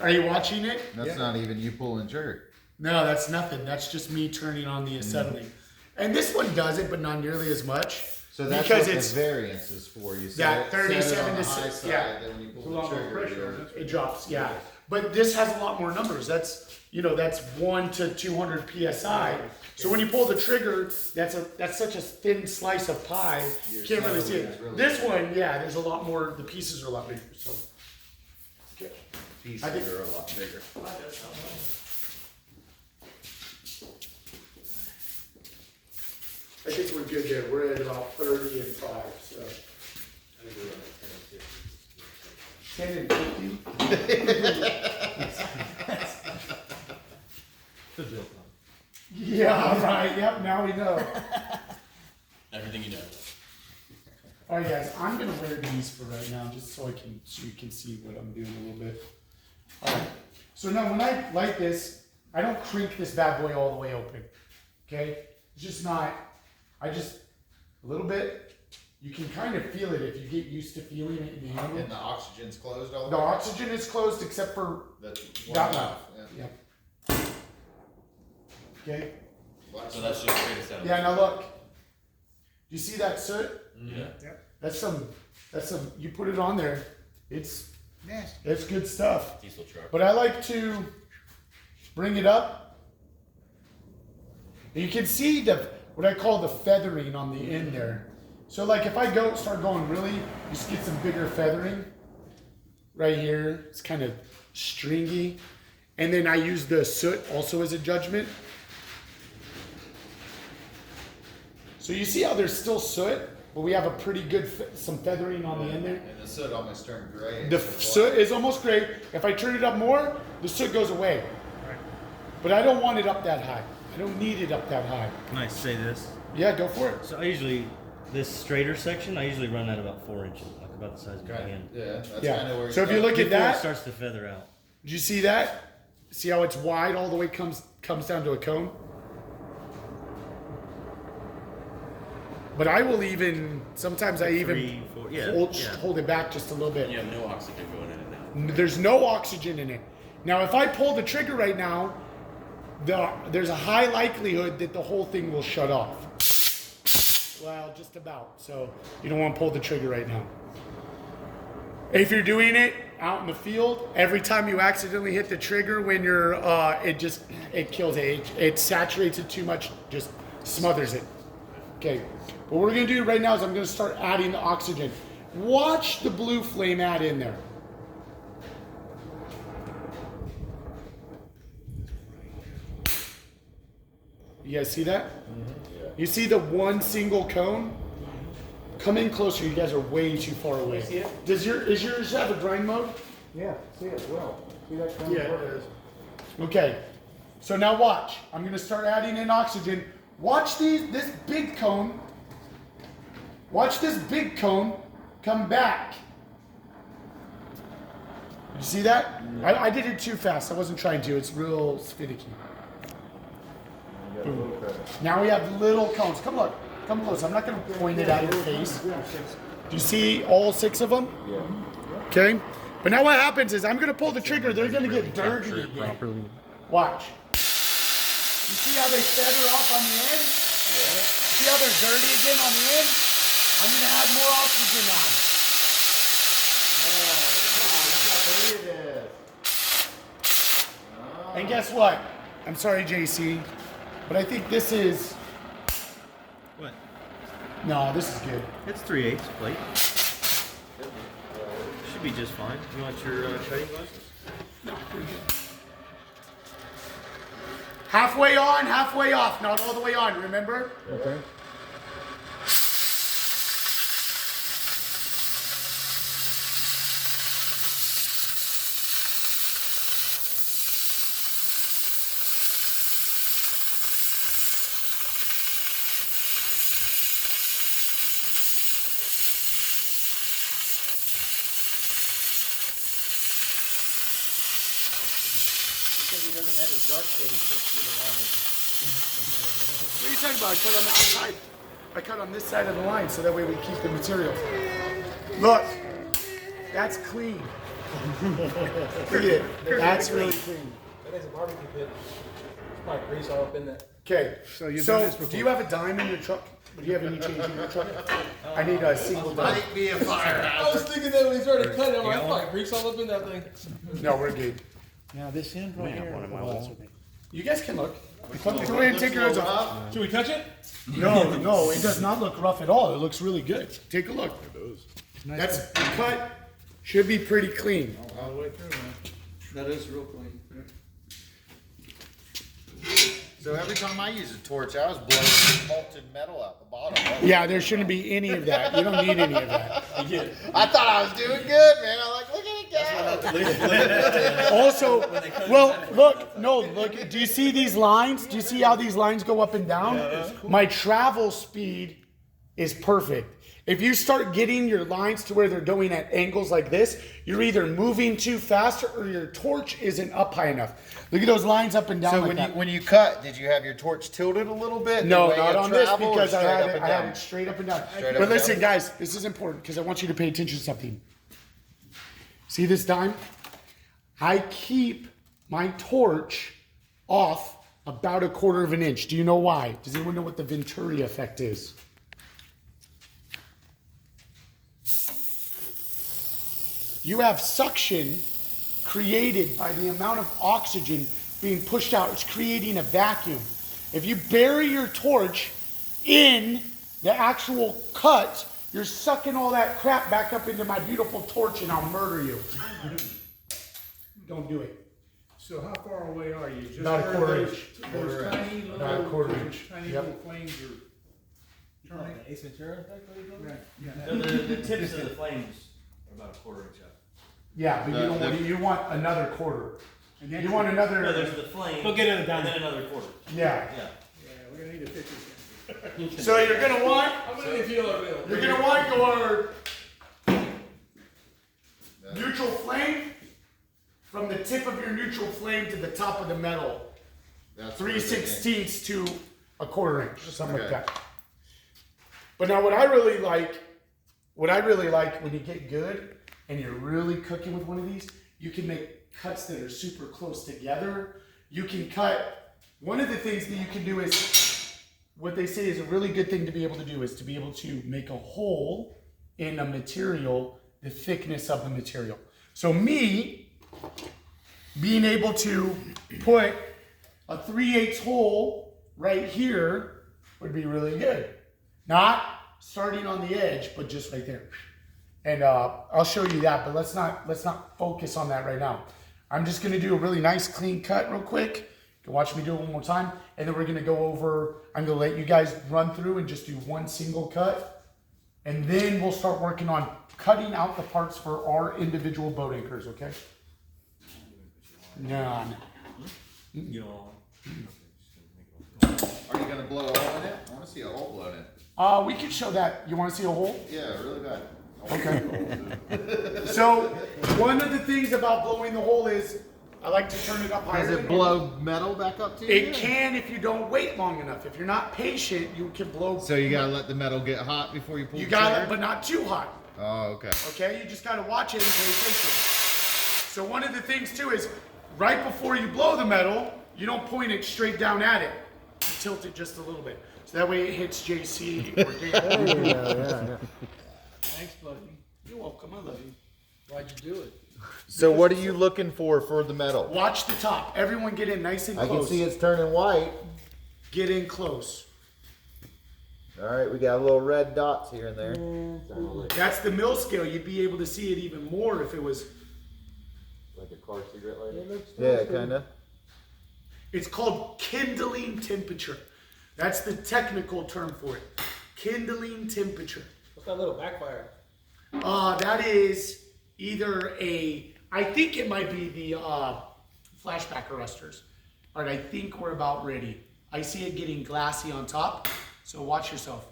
are you watching it? That's not even you pulling trigger. No, that's nothing. That's just me turning on the acetylene. And this one does it, but not nearly as much. So that's Because what it's the variance is for. You that set it 37 on the to high 6, side, yeah. then when you It's a pull lot the more trigger, pressure. It drops, yeah. But this has a lot more numbers. That's, that's 1 to 200 psi. So when you pull the trigger, that's such a thin slice of pie, you can't really see it. Really This one, yeah, there's a lot more. The pieces are a lot bigger. So, okay. pieces I think- are a lot bigger. I think we're good there. We're at about 30 and 5. So 10 and 50. Yeah, right. Yep. Now we know. Everything you know. All right, guys. I'm gonna wear these for right now, just so you can see what I'm doing a little bit. All right. So now, when I light this, I don't crank this bad boy all the way open. Okay? It's just not. I just a little bit. You can kind of feel it if you get used to feeling it in the handle. And the oxygen's closed all The the way? oxygen is closed except for That's that one one. mouth. Yeah. Yep. Okay. So that's just straight acetylene. Yeah. Now look. Do you see that soot? Yeah. That's some. You put it on there. It's good stuff. Diesel truck. But I like to bring it up. You can see what I call the feathering on the end there. So like if I start going really, you just get some bigger feathering right here. It's kind of stringy. And then I use the soot also as a judgment. So you see how there's still soot, but we have a pretty good, some feathering on the end there. And the soot almost turned gray. The soot is almost gray. If I turn it up more, the soot goes away. But I don't want it up that high. I don't need it up that high. Can I say this? Yeah, go for it. So I usually this straighter section, I usually run at about 4 inches, like about the size of my hand. Yeah, that's kind of Yeah. where. So if you look at Before it that, starts to feather out. did you see that? See how it's wide all the way comes down to a cone? But I will even, sometimes I even 3, 4, yeah. hold it back just a little bit. You have no oxygen going in it now. There's no oxygen in it. Now, if I pull the trigger right now, there's a high likelihood that the whole thing will shut off. Well, just about. So you don't want to pull the trigger right now. If you're doing it out in the field, every time you accidentally hit the trigger when you're, it kills it. It saturates it too much, just smothers it. Okay. What we're going to do right now is I'm going to start adding the oxygen. Watch the blue flame add in there. You guys see that? Mm-hmm. You see the one single cone? Come in closer. You guys are way too far away. See it? Is yours have a grind mode? Yeah, see it well. See that cone? Yeah, it is. Okay. So now watch. I'm going to start adding in oxygen. Watch this big cone. Watch this big cone come back. You see that? I did it too fast. I wasn't trying to. It's real finicky. Boom. Now we have little cones. Come look. Come close. I'm not going to point it at your face. Do you see all 6 of them? Yeah. Okay. But now what happens is I'm going to pull the trigger. They're going to get dirty again. Watch. You see how they feather off on the end? Yeah. See how they're dirty again on the end? I'm going to add more oxygen now. And guess what? I'm sorry, JC, but I think this is... What? No, this is good. It's 3/8 plate. Should be just fine. You want your cutting glasses? No, pretty good. Halfway on, halfway off, not all the way on, remember? Okay. Because he doesn't have his dark shade, he can't see the line. What are you talking about? I cut on the outside. I cut on this side of the line so that way we keep the material. Look, that's clean. Look at it. That's really clean. That is a barbecue pit. There's probably grease all up in that. Okay, So you've done this do before. you have a dime in your truck? Do you have any change in your truck? I need a single dime. Might be a fire I hazard. was thinking that when he started cutting, I'm like, probably grease all up in that thing. No, we're good. Now this end right here. one of my walls. You guys can look. Go ahead and take your hoods off. Should we touch it? No, it does not look rough at all. It looks really good. Take a look. That's the cut. Should be pretty clean. All the way through, man. That is real clean. So every time I use a torch, I was blowing molten metal out the bottom. Yeah, there shouldn't be any of that. You don't need any of that. I thought I was doing good, man. I'm like, look at it go. Also, well, look. Do you see these lines? Do you see how these lines go up and down? My travel speed is perfect. If you start getting your lines to where they're going at angles like this, you're either moving too fast or your torch isn't up high enough. Look at those lines up and down So like that. when you cut, did you have your torch tilted a little bit? No, the way not you on this travel, or because I straight had up it, and I had down? it straight up and down. Straight up But and listen, down? guys, this is important because I want you to pay attention to something. See this dime? I keep my torch off about 1/4 of an inch. Do you know why? Does anyone know what the Venturi effect is? You have suction created by the amount of oxygen being pushed out. It's creating a vacuum. If you bury your torch in the actual cut, you're sucking all that crap back up into my beautiful torch and I'll murder you. Don't do it. So how far away are you? Just About where 1/4 those- inch. Those tiny little, About 1/4 inch. tiny Yep. little flames are turning. Ace Ventura effect, what are you talking Right. about? Yeah. The tips of the flames are about 1/4 inch up. Yeah, but you don't want, you want another 1/4. And then You want No, another, there's the flame. We'll get it done. And then another 1/4. yeah. Yeah. Yeah, we're gonna need to fix this. So you're gonna want, How many of you are available? you're gonna want your neutral flame from the tip of your neutral flame to the top of the metal. That's 3/16 to a 1/4 inch, something like Okay. that. But now what I really like when you get good and you're really cooking with one of these, you can make cuts that are super close together. You can cut, one of the things that you can do is, what they say is a really good thing to be able to do is to be able to make a hole in a material, the thickness of the material. So me, being able to put a 3/8 hole right here would be really good. Not starting on the edge, but just right there. And I'll show you that, but let's not focus on that right now. I'm just gonna do a really nice clean cut real quick. You can watch me do it one more time, and then we're gonna go over, I'm gonna let you guys run through and just do one single cut. And then we'll start working on cutting out the parts for our individual boat anchors, okay? None. You know. Are you gonna blow a hole in it? I wanna see a hole blown in. We can show that. You wanna see a hole? Yeah, really bad. Okay. So, one of the things about blowing the hole is, I like to turn it up higher. Does it blow metal back up to you? It can if you don't wait long enough. If you're not patient, you can blow. So you gotta let the metal get hot before you pull You the got it, trigger? but not too hot. Oh, okay. Okay, you just gotta watch it and pay attention. So one of the things too is, right before you blow the metal, you don't point it straight down at it. You tilt it just a little bit. So that way it hits JC or Dan. Yeah. Thanks, buddy. You're welcome, I love you. Why'd you do it? So what are you looking for the metal? Watch the top. Everyone get in nice and I close. can see it's turning white. Get in close. All right, we got little red dots here and there. That's the mill scale. You'd be able to see it even more if it was. Like a car cigarette lighter? Yeah, kinda. It's called kindling temperature. That's the technical term for it. Kindling temperature. What's that little backfire? That is either I think it might be the flashback arresters. All right, I think we're about ready. I see it getting glassy on top, so watch yourself.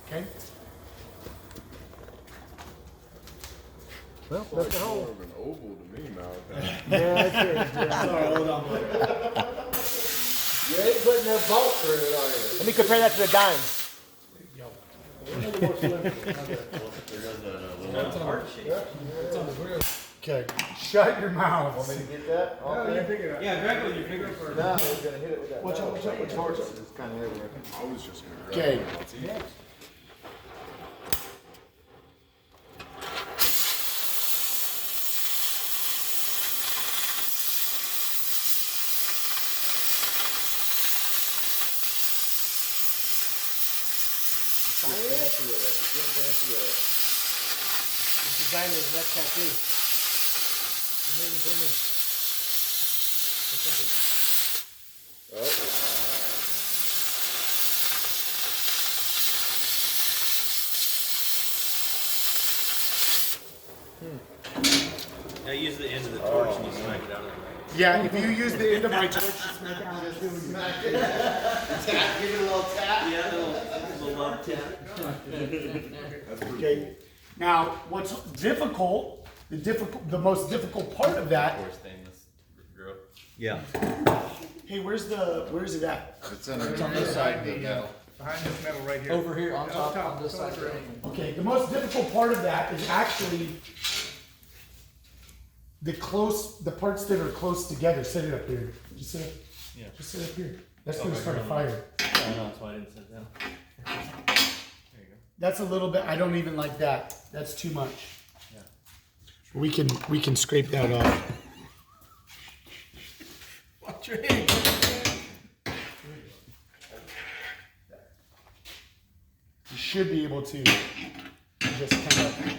Okay? Well, Like that's the more hole. of an oval to me, Malachi. Yeah, that's it. Sorry, hold on. You ain't putting no bolt through it, are you? Let me compare that to the dime. It's on the grill. Okay, shut your mouth. Want me to get that? Oh, you pick it up. Yeah, Greg, will you figure it for? No, I was gonna hit it with that. Watch out, watch out, watch out. It's kinda everywhere. I was just gonna grab Okay. it. It's easy. This designer is next tattoo. He's making for me. Or something. Yeah, use the end of the torch and you smack it out of the way. Yeah, if you use the end of my torch to smack it out, Give it a little tap. Yeah, little love tap. okay. Now, what's difficult, the most difficult part of that. Or stainless grill. Yeah. Hey, where's it at? It's on this side of the metal. Behind this metal right here. Over here on top on this side. Okay, the most difficult part of that is actually the parts that are close together. Set it up here. Just sit up. Yeah. Just sit up here. That's gonna start a fire. I know, that's why I didn't sit down. There you go. That's a little bit. I don't even like that. That's too much. Yeah. We can scrape that off. Watch your hand. You should be able to just kind of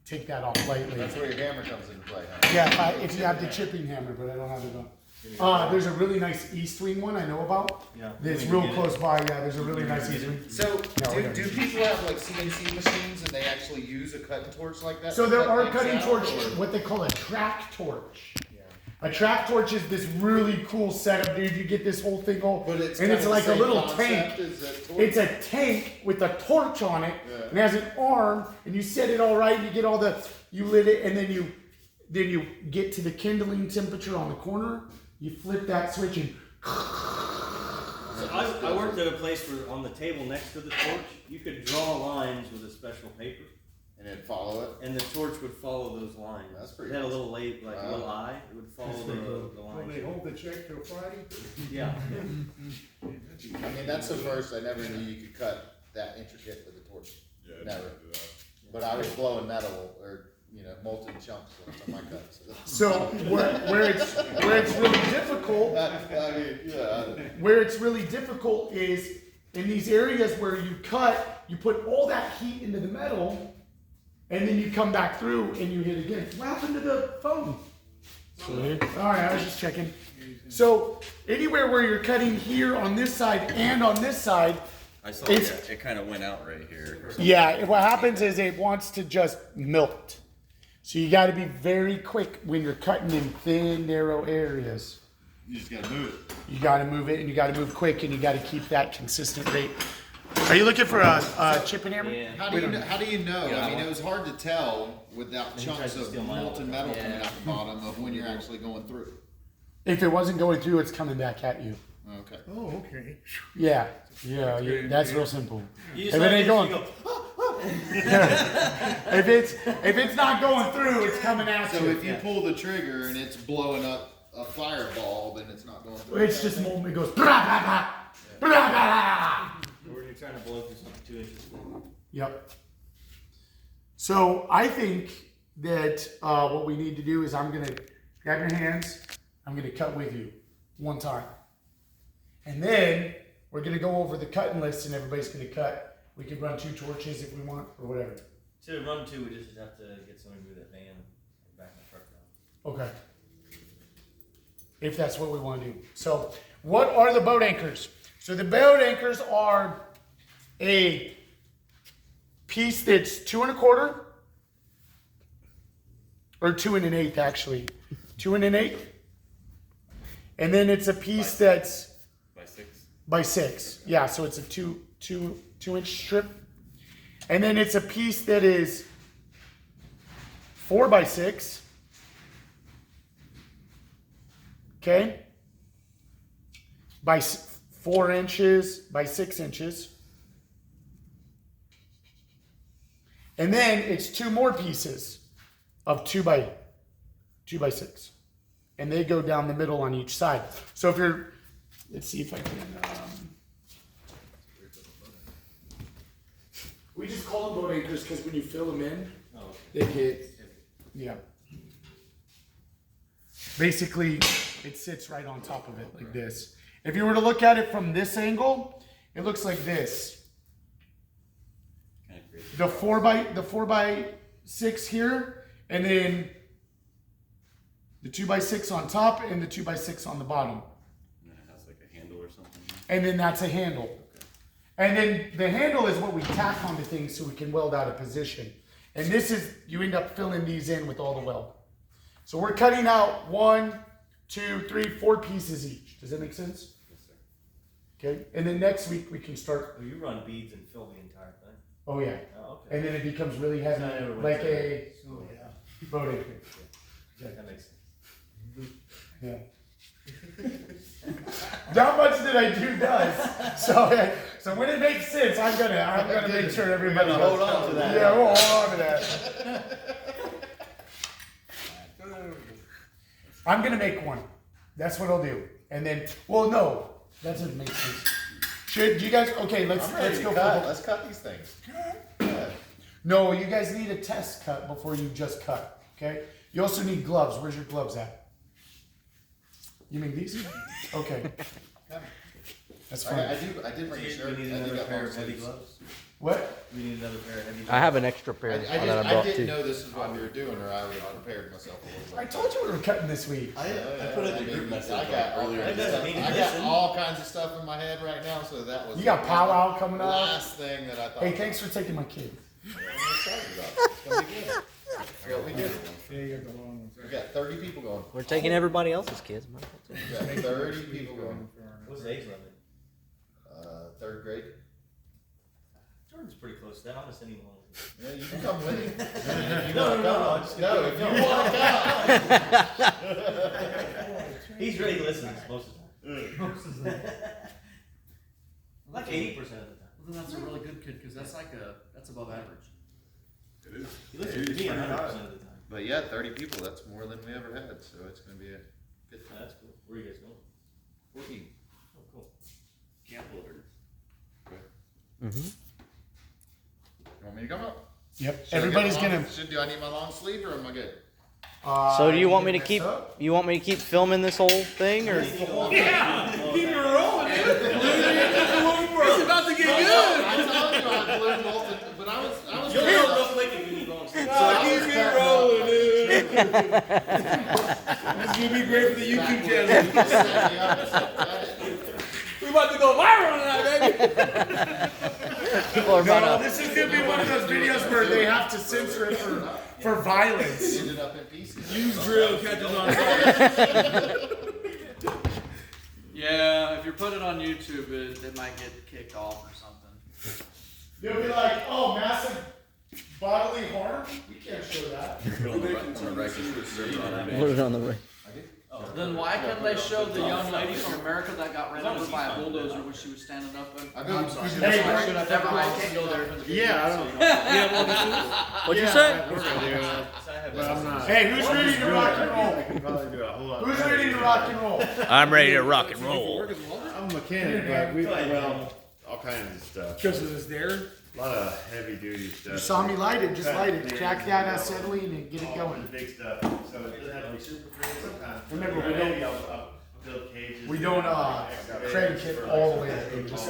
take that off lightly. That's where your hammer comes into play, huh? Yeah, if you have the chipping hammer, but I don't have it on. There's a really nice east wing one I know about. Yeah. It's We real can get close by. Yeah, there's a really nice east wing. So, No, we don't. do people have like CNC machines and they actually use a cutting torch like that? So to there cut are things cutting out, torch, or- what they call a track torch. A track torch is this really cool setup, dude. You get this whole thing all, But it's and it's kinda like the a same little concept tank. as that torch. It's a tank with a torch on it, Yeah. and it has an arm, and you set it all right, and you get all the, you lit it, and then you get to the kindling temperature on the corner. You flip that switch, and So I worked at a place where on the table next to the torch, you could draw lines with a special paper, And then follow it. and the torch would follow those lines. That's pretty It had a awesome. little little eye. It would follow the Will they lines. hold the check till Friday? Yeah. I mean, that's the first, I never knew you could cut that intricate with a torch. Yeah, Never. do that. But I was blowing metal or, molten chunks on my cut. so where it's really difficult. I mean, yeah. Where it's really difficult is in these areas where you cut, you put all that heat into the metal, and then you come back through and you hit again. What happened to the phone? All right, I was just checking. So anywhere where you're cutting here on this side and on this side, I saw It's- it kind of went out right here. yeah, what happens is it wants to just melt. So you got to be very quick when you're cutting in thin, narrow areas. You just gotta move it. You got to move it, and you got to move quick, and you got to keep that consistent rate. Are you looking for a chip and hammer? Yeah. How do you know? I mean, it was hard to tell without He chunks tries to of steal mine all the molten time. metal coming out the bottom of when you're actually going through. If it wasn't going through, it's coming back at you. Okay. Oh, okay. Yeah, that's real simple. You If just it like ain't this, going, you go, if it's not going through, it's coming at So you. if you pull the trigger and it's blowing up a fireball, then it's not going through. It's just molten. It goes. Blah, blah, blah, blah, blah, blah. or you're trying to blow through something 2 inches thick. Yep. So I think that what we need to do is I'm gonna grab your hands. I'm gonna cut with you one time, and then we're gonna go over the cutting list, and everybody's gonna cut. We could run 2 torches if we want, or whatever. To run 2, we just have to get somebody to move that van and back my truck down. Okay. If that's what we want to do. So, what are the boat anchors? So, the boat anchors are a piece that's 2 1/4 or 2 1/8 actually, 2 1/8, and then it's a piece that's By 6. by 6. Yeah, so it's a 2-inch strip, and then it's a piece that is 4 by 6. Okay, by 4 inches by 6 inches, and then it's 2 more pieces of 2 by 6, and they go down the middle on each side. So if you're, let's see if I can. We just call them boat anchors because when you fill them in, they get, yeah. Basically, it sits right on top of it like this. If you were to look at it from this angle, it looks like this. Kind of crazy. The 4 by 6 here, and then the 2 by 6 on top, and the 2 by 6 on the bottom. And then it has like a handle or something. And then that's a handle. And then the handle is what we tack onto things so we can weld out a position. And this is, you end up filling these in with all the weld. So we're cutting out 1, 2, 3, 4 pieces each. Does that make sense? Yes, sir. Okay. And then next week we can start. Oh, you run beads and fill the entire thing. Oh yeah. Oh, okay. And then it becomes really heavy, I never went like through a Oh, yeah. boat anchor. That makes sense. Yeah. Not much that I do does. So when it makes sense, I'm gonna make sure everybody We're gonna hold on to that. Yeah, we'll hold on to that. I'm gonna make one. That's what I'll do. And then, well, no, that doesn't make sense. Should you guys? Okay, let's I'm ready go. to cut. Let's cut these things. Yeah. No, you guys need a test cut before you just cut. Okay. You also need gloves. Where's your gloves at? You mean these? Okay. That's fine. I did bring a shirt. We need I did another got pair long of heavy sleeves. gloves. What? We need another pair of heavy gloves. I have an extra I, pair I, that didn't, I I brought didn't too. know this is what we were doing, or I would have prepared myself a little I bit. told you we were cutting this week. I put it in the group message I got all earlier. kinds of That doesn't stuff. mean I got listen. all kinds of stuff in my head right now, so that was You got the powwow coming up. last thing that I thought. Hey, thanks for taking my kid. I'm excited about. It's gonna be good. Yeah, we did it. Yeah, you got the long ones. We got 30 people going. We're taking everybody else's kids. We got 30 people going. What's the age limit? 3rd grade. Jordan's pretty close to that. I'm gonna send him along. Yeah, you can come with him. No, just No, if you walk out. He's really listening most of the time. Like 80% of the time. Well, then that's a really good kid, because that's above average. It is. He listens to me 100% of the time. But yeah, 30 people, that's more than we ever had, so it's gonna be a good time. That's cool. Where are you guys going? 14. Oh, cool. Camp loader. Mm-hmm. You want me to come up? Yep. Should I Everybody's get my gonna. long- Do I need my long sleeve or am I good? So do you want me to mess keep? up? You want me to keep filming this whole thing, or? Yeah! Keep it rolling, dude! It's about to get good! I told you I blew multi, but I was You'll good. know enough like if you need long sleeves. Keep it rolling, dude! This is gonna be great for the YouTube channel. We about to go viral tonight, baby! People are No, about to. this is gonna be one of those videos where they have to censor it for violence. Ended up in pieces. Use drill catches on fire. Yeah, if you're putting it on YouTube, it might get kicked off or something. They'll be like, oh, massive bodily harm? We can't show that. Put it on the ring. Then why couldn't they show the young lady from America that got ran over by a bulldozer when she was standing up? I'm sorry. Hey, Never mind, can't go there. Yeah, I don't. What'd you say? Hey, who's ready to rock and roll? I can probably do a whole lot. Who's ready to rock and roll? I'm ready to rock and roll. I'm a mechanic, but well, all kinds of stuff. Because it was there. A lot of heavy duty stuff. You saw me light it, just light it. Jack that acetylene and get it All going. the big stuff. So it doesn't have to be super free sometimes. Remember, we don't- I'll build cages. We don't crank it all the way through. Just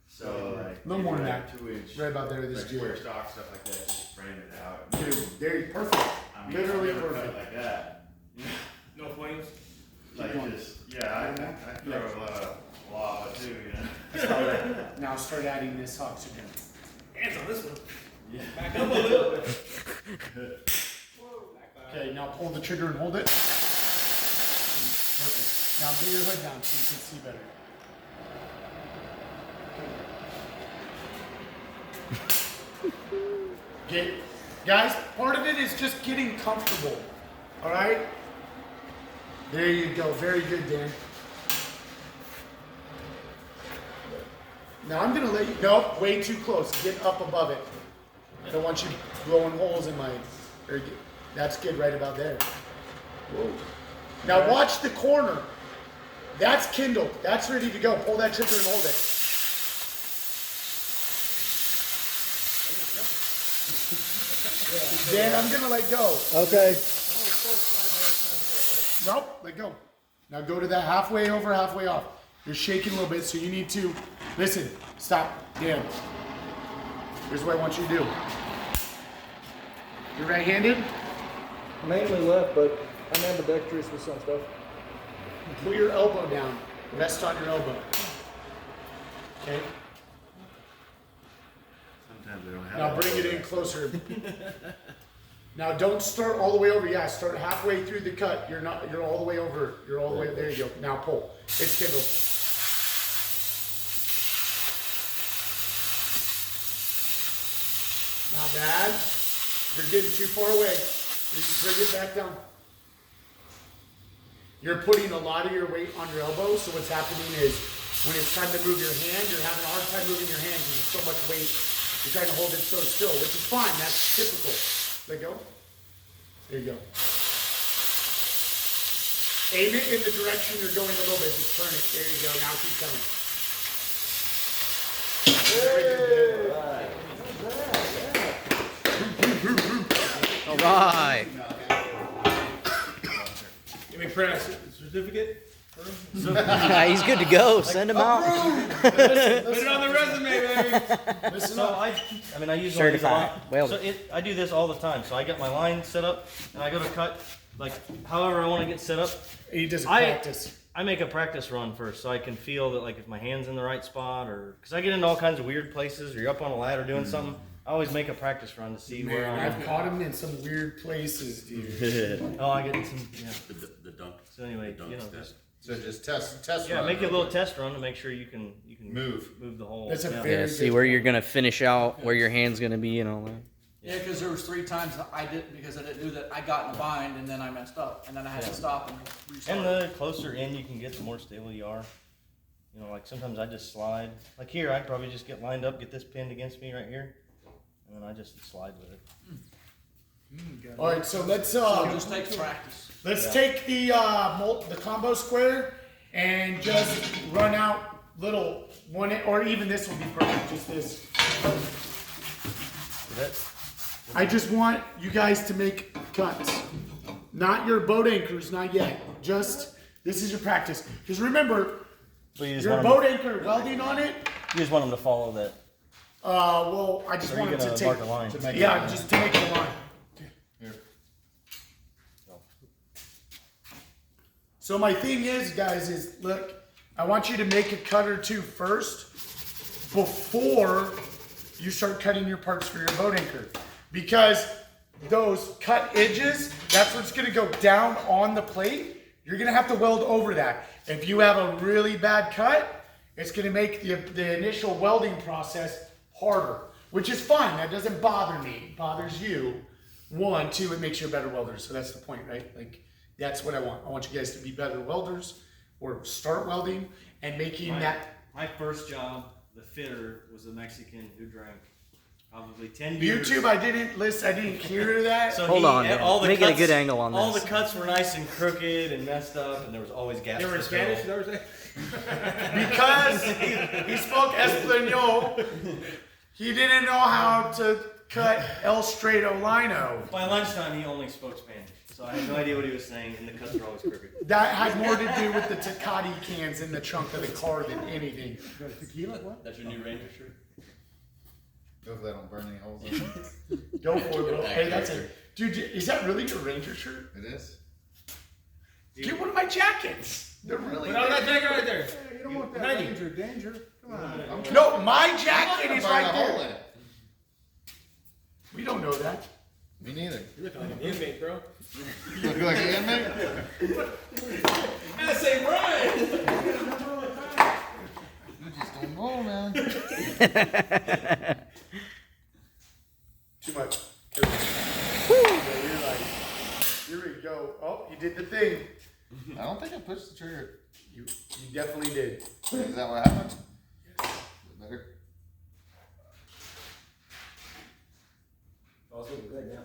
So like. No more than that. 2-inch. right about there, this Like jig. square stock, stuff like that, just frame it out. Dude, there you perfect. I mean, Literally I've never cut perfect. like that. No flames? Like just, yeah, I throw a lot of lava too, you know. Now start adding this oxygen. Hands on this one. Yeah. Back up a little bit. Okay, now pull the trigger and hold it. Perfect. Now get your hood down so you can see better. Okay, guys, part of it is just getting comfortable. All right? There you go. Very good, Dan. Now I'm gonna let you. Nope, way too close. Get up above it. I don't want you blowing holes in my. That's good, right about there. Whoa. Now watch the corner. That's kindled. That's ready to go. Pull that trigger and hold it. Dan, I'm gonna let go. Okay. Nope, let go. Now go to that halfway over, halfway off. You're shaking a little bit, so you need to listen. Stop. Dan. Here's what I want you to do. You're right-handed. Mainly left, but I'm ambidextrous with some stuff. Put your elbow down. Rest on your elbow. Okay. Sometimes they don't have. Now bring it in closer. Now don't start all the way over. Yeah, start halfway through the cut. You're not. You're all the way over. You're all the way. There you go. Now pull. It's kindled. Not bad. You're getting too far away. You just bring it back down. You're putting a lot of your weight on your elbow, so what's happening is when it's time to move your hand, you're having a hard time moving your hand because there's so much weight. You're trying to hold it so still, which is fine. That's typical. Let go. There you go. Aim it in the direction you're going a little bit. Just turn it. There you go. Now keep coming. All right. Give me press certificate. He's good to go. Send him out. Put it on the resume, baby. Listen So up. I mean, I use Certified welder. So I do this all the time. So I get my line set up, and I go to cut, like however I want to get set up. He does I- practice. I make a practice run first, so I can feel that like if my hand's in the right spot, or because I get into all kinds of weird places, or you're up on a ladder doing something, I always make a practice run to see where Man, I'm. I've caught them in some weird places, dude. Oh, I get some. Yeah. The dunk. So anyway, The you know, dunk's just, So just test yeah, run make a real little quick. test run to make sure you can Move. the hole. That's a yeah. very Yeah, see where you're gonna finish out, where your hand's gonna be and all that. Yeah, because there was 3 times I didn't, because I didn't do that. I got in a bind and then I messed up, and then I had to stop and restart. And the closer in you can get, the more stable you are. You know, like sometimes I just slide. Like here, I'd probably just get lined up, get this pinned against me right here, and then I just slide with it. All right, so let's So it just takes practice. let's take the combo square and just run out little one, or even this will be perfect. Just this. Is that? I just want you guys to make cuts, not your boat anchors, not yet. Just this is your practice. Because remember, So you just your want boat anchor welding on it. You just want them to follow that. Well, I just Or are you wanted to gonna take. mark a line? To make it- Yeah, just to make the line. Here. So my thing is, guys, is look, I want you to make a cut or two first before you start cutting your parts for your boat anchor. Because those cut edges, that's what's gonna go down on the plate. You're gonna have to weld over that. If you have a really bad cut, it's gonna make the initial welding process harder, which is fine. That doesn't bother me. It bothers you. 1, 2, it makes you a better welder. So that's the point, right? Like, that's what I want. I want you guys to be better welders or start welding and making that. My first job, the fitter, was a Mexican who drank probably 10 years. YouTube, I didn't listen. I didn't hear that. So Hold on, man. all the Make it a cuts- good angle on All this. the cuts were nice and crooked and messed up, and there was always gaps. They were in to fill. Spanish, is that what you're saying? Because he spoke Espanol, he didn't know how to cut El Straight-O Lino. By lunchtime, he only spoke Spanish, so I had no idea what he was saying, and the cuts were always crooked. That had more to do with the Tecate cans in the trunk of the car than anything. Tequila, what? That's your new Ranger shirt? Hopefully I don't burn any holes in it. Go for it, bro. Hey, that's it. Dude, is that really your Ranger shirt? It is. Get one of my jackets. They're really Put on that jacket right there. Hey, you don't want that Maggie. danger. Come on. No, my jacket is Burn right a hole there. in it. We don't know that. Me neither. You look like an inmate, bro. Look like an inmate? I say Brian. You just don't know, man. Too much. Yeah, you're ready to go. Oh, you did the thing. I don't think I pushed the trigger. You definitely did. Is that what happened? Yes. Better? Oh, it's looking good now.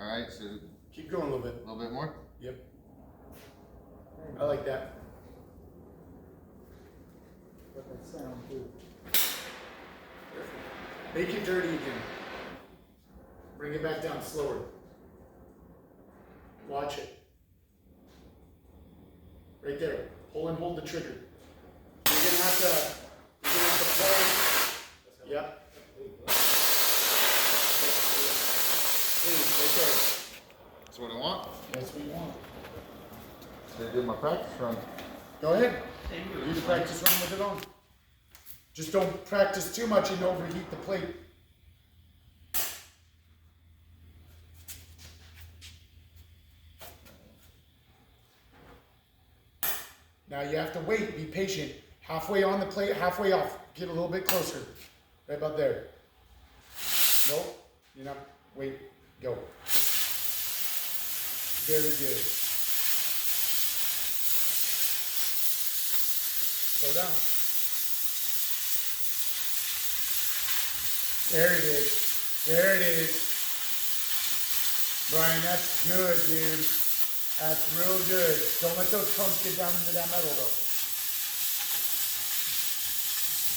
Alright, so Keep going a little bit. a little bit more. Yep. I like that. Got that sound too. Make it dirty again. Bring it back down slower. Watch it. Right there. Pull and hold the trigger. You're gonna have to pull. Yep. Right there. That's what I want. That's what you want. So I did my practice run. Go ahead. Do the practice run with it on. Just don't practice too much and overheat the plate. Now you have to wait, be patient. Halfway on the plate, halfway off. Get a little bit closer. Right about there. Nope. You're not. Wait. Go. Very good. Slow down. There it is. There it is. Brian, that's good, dude. That's real good. Don't let those cones get down into that metal, though.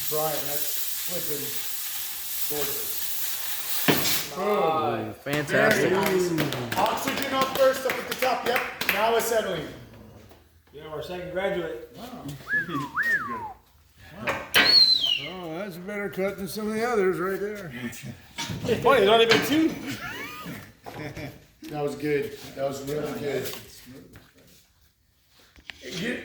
Brian, that's flipping gorgeous. Boom. Fantastic. Very nice. Oxygen up first, up at the top. Yep. Now it's settling. Yeah, our second graduate. Oh, that's a better cut than some of the others right there. It's funny, there's only been 2. That was good. That was really good.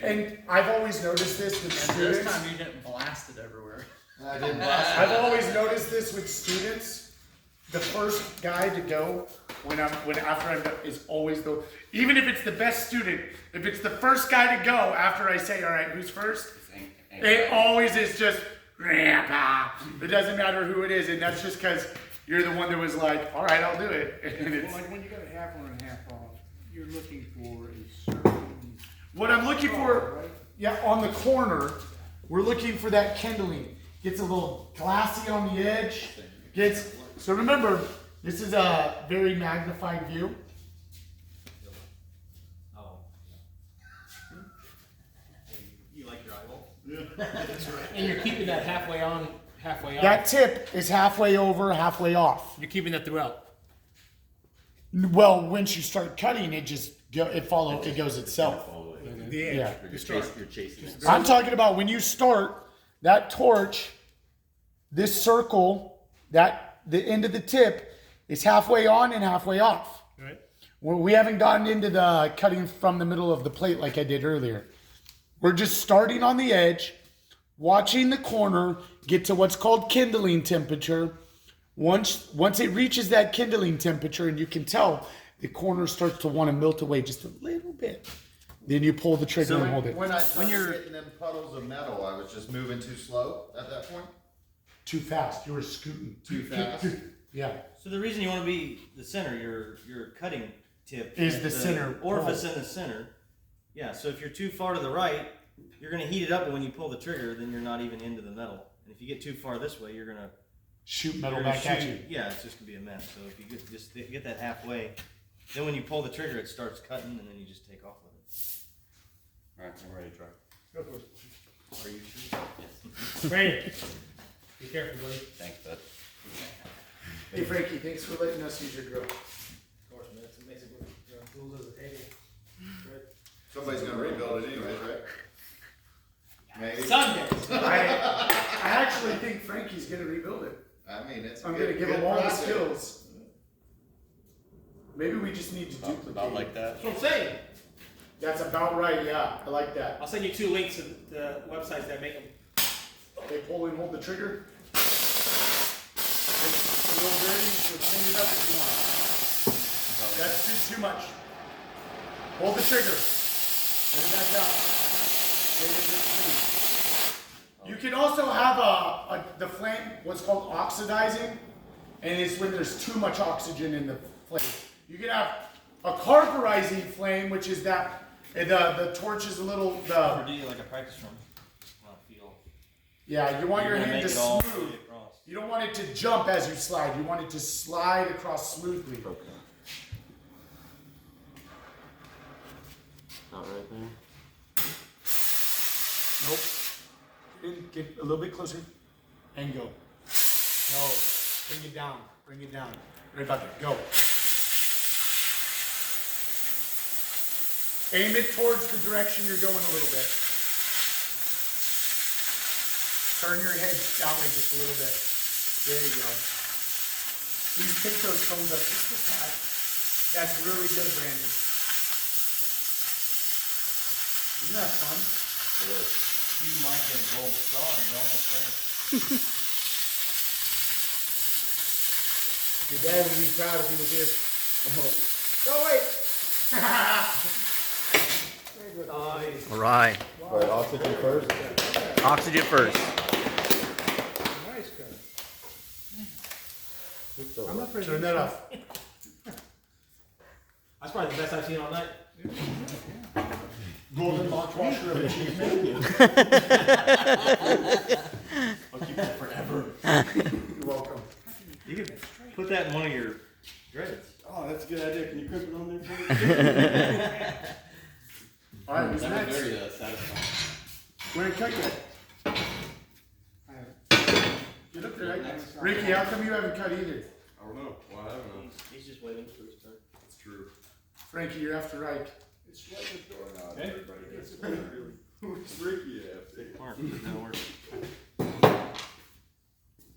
And I've always noticed this with And this students. time you didn't blast it everywhere. I didn't bust. I've always noticed this with students. The first guy to go after I'm done is always even if it's the best student, if it's the first guy to go after I say, all right, who's first? It always is just, it doesn't matter who it is, and that's just because you're the one that was like, all right, I'll do it. And Well, it's, like when you got a half on and half off, you're looking for a certain. what I'm looking for, Right? yeah, on the corner, we're looking for that kindling. Gets a little glassy on the edge. So remember, this is a very magnified view. Oh. You like your eyeball? And you're keeping that halfway on, halfway off. That tip is halfway over, halfway off. You're keeping that throughout. Well, once you start cutting, it goes itself. The edge. Yeah. You're chasing it. I'm talking about when you start that torch, this circle, the end of the tip is halfway on and halfway off. Right. We haven't gotten into the cutting from the middle of the plate like I did earlier. We're just starting on the edge, watching the corner get to what's called kindling temperature. Once it reaches that kindling temperature, and you can tell the corner starts to want to melt away just a little bit, then you pull the trigger and hold it. When I started getting them puddles of metal, I was just moving too slow at that point. Too fast. You were scooting. Too fast. Yeah. So the reason you want to be the center, your cutting tip Is at the center orifice pole. in the center. Yeah. So if you're too far to the right, you're going to heat it up, and when you pull the trigger, then you're not even into the metal. And if you get too far this way, you're going to Shoot metal back at you. Yeah, it's just gonna be a mess. So if you just get that halfway, then when you pull the trigger, it starts cutting, and then you just take off with it. Alright, I'm ready to try. Go for it. Are you sure? Yes. Ready? Be careful, buddy. Thanks, bud. Hey Frankie, thanks for letting us use your grill. Of course, man. It's amazing what tools as a table. Right. Somebody's gonna rebuild it anyways, right? Maybe. Sundays. I actually think Frankie's gonna rebuild it. I mean, it's. I'm good- gonna give good him all the project. skills. Maybe we just need to duplicate. About like that. That's what I'm saying. That's about right. Yeah, I like that. I'll send you 2 links to the websites that make them. They pull and hold the trigger. It's a little dirty, so clean it up if you want. That's too much. Hold the trigger. Get it back out. Get it clean. You can also have the flame, what's called oxidizing, and it's when there's too much oxygen in the flame. You can have a carburizing flame, which is that the torch is a little Or do you like a practice run? Not feel. yeah. You want your You're gonna hand to make it all the smooth. way across. You don't want it to jump as you slide. You want it to slide across smoothly. Okay. Not right there. Nope. Get a little bit closer and go. No. Bring it down. Bring it down. Right about there. Go. Aim it towards the direction you're going a little bit. Turn your head that way just a little bit. There you go. Please pick those cones up just a tad. That's really good, Brandon. Isn't that fun? You might get a gold star. You're almost there. Your dad would be proud if he was here. Oh, wait. Nice. All right. Alright, oxygen first. Oxygen first. Nice cut. I'm not afraid Turn that off. That's probably the best I've seen all night. Golden launch washer of achievement. I'll keep that forever. You're welcome. You can put that in one of your dreads. Oh, that's a good idea. Can you crimp it on there for me? All right, who's That was next? very satisfying. We're in cut yet. Get up there, right? Ricky, how come you haven't cut either? I don't know. Well, I don't know. He's just waiting for his turn. It's true. Frankie, you're after right. It's right at the door now. Okay. Everybody gets it. Who's Ricky after? Mark, that'll work.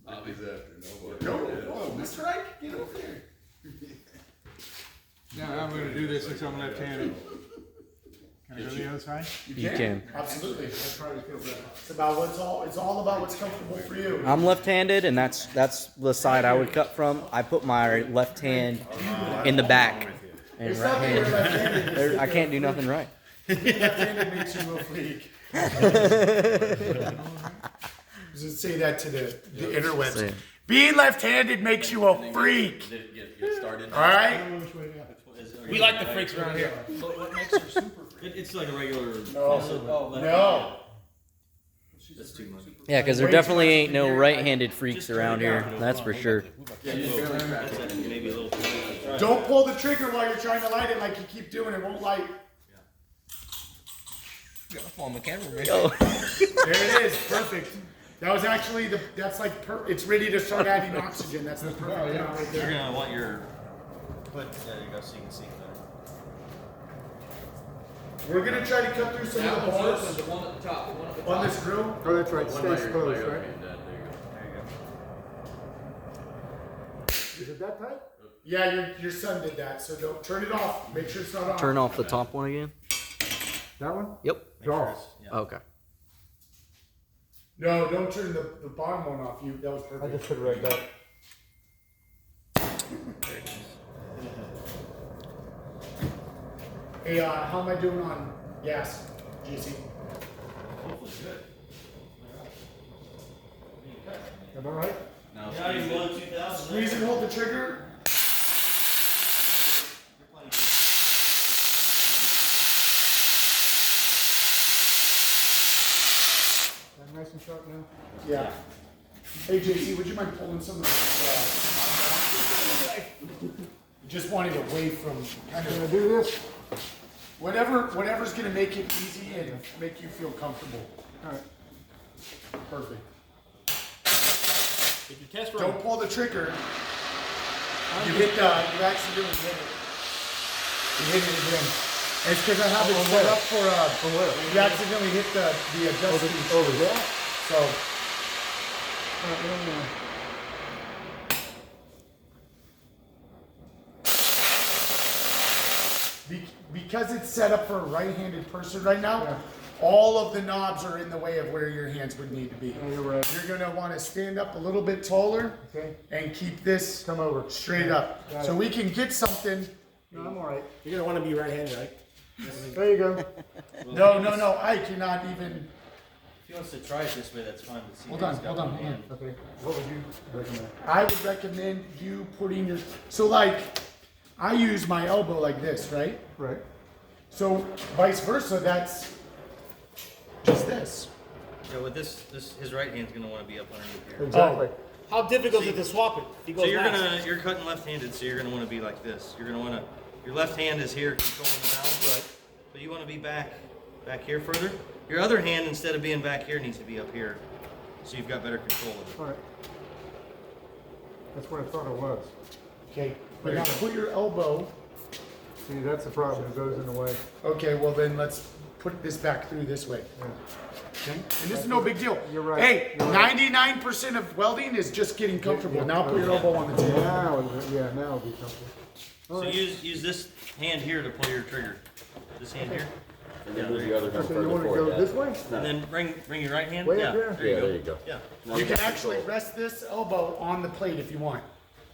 Bobby's after. Nobody. Go. Oh, Mr. Ike, get over there. Now I'm gonna do this since I'm left-handed. Can I go to the other side? You can. Absolutely. I'll try to feel better. It's all about what's comfortable for you. I'm left-handed, and that's the side I would cut from. I put my left hand in the back, and right hand. I can't do nothing right. Left-handed makes you a freak. Just say that to the interwebs. Say it. Being left-handed makes you a freak. Get started. All right. We like the freaks around here. But what makes her super freak? It's like a regular. No. That's too much. Yeah, because there definitely ain't no right-handed freaks around here. That's for sure. That's maybe a little. Don't pull the trigger while you're trying to light it like you keep doing. It won't light. On the camera, There it is. Perfect. That was actually it's ready to start adding oxygen. That's the perfect amount right You're there. gonna want your. There you go, so you can see better. We're gonna try to cut through some of the That one's bars open, the one at the top, the one at the top. on this grill. Oh, that's right, stay close, right? Is it that tight? Yeah, your son did that, so don't turn it off. Make sure it's not on. Turn off the top one again. That one? Yep. It's off. Okay. No, don't turn the bottom one off. That was I perfect. just put it right back. Hey, how am I doing on gas, JC? Am I right? Squeeze and hold the trigger. I'm nice and sharp now. Yeah. Hey, JC, would you mind pulling some of this? Just wanting away from kind Gonna of do this? whatever's gonna make it easy and make you feel comfortable. Alright. Perfect. If you test Don't pull the trigger. You accidentally hit it. You hit it again. It's because I have it set up for you accidentally hit the adjustment. Over there? So because it's set up for a right-handed person right now, all of the knobs are in the way of where your hands would need to be. Oh, you're right. You're gonna want to stand up a little bit taller Okay. and keep this Come over. straight up, Got so it. we can get something. No, I'm alright. You're gonna want to be right-handed, right? There you go. No, I cannot even. If he wants to try it this way, that's fine. But see, Hold he's on, got hold on, one hold on. hand. Okay. What would you recommend? I would recommend you putting your, so like, I use my elbow like this, right? Right. So vice versa, that's just this. Yeah, with this, his right hand's gonna want to be up underneath here. Exactly. How difficult is it to swap it? If he So goes you're cutting left-handed, so you're gonna want to be like this. You're gonna want to, your left hand is here controlling the valve, right? So you want to be back here further. Your other hand, instead of being back here, needs to be up here, so you've got better control of it. Alright. That's what I thought it was. Okay, but now put your elbow. See, that's the problem. It goes in the way. Okay, well then let's put this back through this way. Yeah. Okay? And this is no big deal. You're right. Hey, You're right. 99% of welding is just getting comfortable. Yeah. Now put your elbow on the table. Now, now it'll be comfortable. So use this hand here to pull your trigger. This hand here, And then move the other one Okay, you further want to forward. go this way? and then bring your right hand. Way Yeah, up here? there you Yeah, go. there you go. Yeah. You can actually rest this elbow on the plate if you want.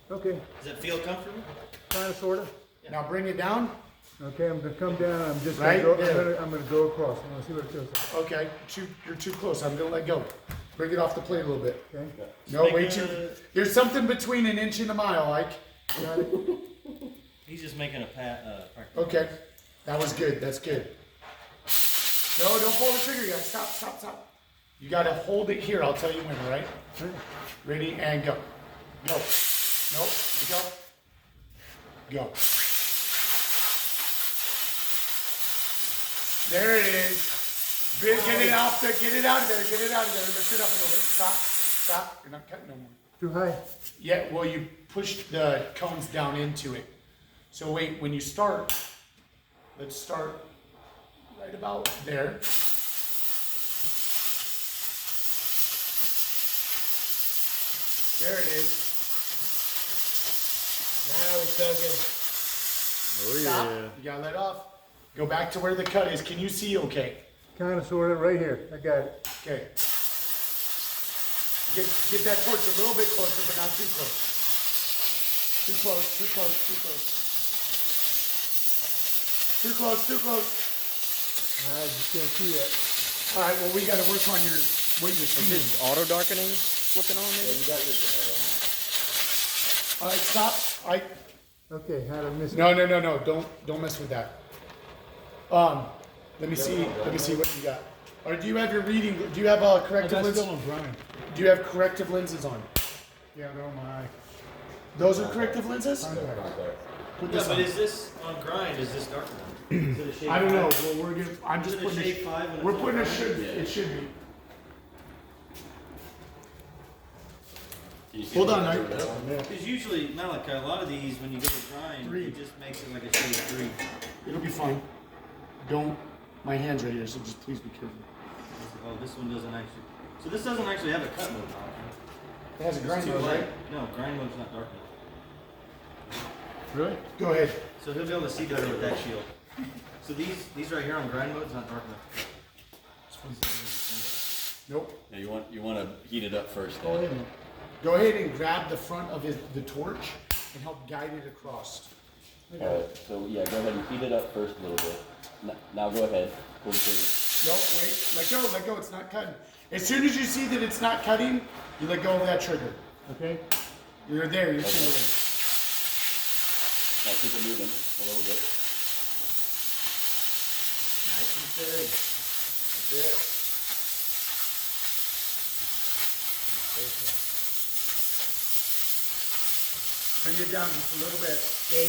Okay. Does it feel comfortable? Kinda, sorta. Now bring it down. Okay, I'm gonna come down. I'm just Right gonna go. there. I'm gonna go across. I'm gonna see what it feels like. Okay, you're too close. I'm gonna let go. Bring it off the plate a little bit. Okay. No, Make way a- too. There's something between an inch and a mile, Ike. Got it. He's just making a practice. Okay, that was good. That's good. No, don't pull the trigger yet. Stop. You gotta hold it here. I'll tell you when. All right? Ready and go. Go. Nope. Go. Go. There it is. Get it out there. Get it out of there. Get it out of there. Lift it up a little bit. Stop. You're not cutting no more. Too high. Yeah, well, you pushed the cones down into it. So wait, when you start, let's start right about there. There it is. Now he's cooking. Stop. You gotta let off. Go back to where the cut is. Can you see okay? Kinda sorta right here. I got it. Okay. Get that torch a little bit closer, but not too close. Too close, too close, too close. Too close, too close. I just can't see that. Alright, well we gotta work on what you're Is seeing. this auto darkening flipping on maybe? Alright, stop. Okay, how to miss it? No. Don't mess with that. Let me see what you got. Or do you have your reading, do you have corrective lenses? still on Brian. Do you have corrective lenses on? Yeah, they're on my eye. Those are corrective lenses? Put Yeah, this but on. is this on grind? Is this darker one? Is it a shade I don't know. five? Well, I'm Is just it a putting shade 5 when we're it's on putting a grind? should. It should be. Can you see Hold the on, lines I- over there? Because usually, Malachi, a lot of these, when you go to grind, 3. it just makes it like a shade 3. It'll be fine. Don't. My hand's right here, so just please be careful. Oh, this one doesn't actually. So this doesn't actually have a cut mode. It has a grind It's too mode, light. right? No, grind mode's not dark enough. Really? Go ahead. So he'll be able to see better with that shield. So these right here on grind mode is not dark enough. Nope. Yeah, you want to heat it up first. Go ahead. Go ahead and grab the front of the torch and help guide it across. So yeah, go ahead and heat it up first a little bit. Now go ahead. Pull the trigger. Nope. Wait. Let go. It's not cutting. As soon as you see that it's not cutting, you let go of that trigger. Okay? You're there. You're seeing it. Now keep it moving a little bit. Nice and steady. That's it. Bring it down just a little bit. Okay.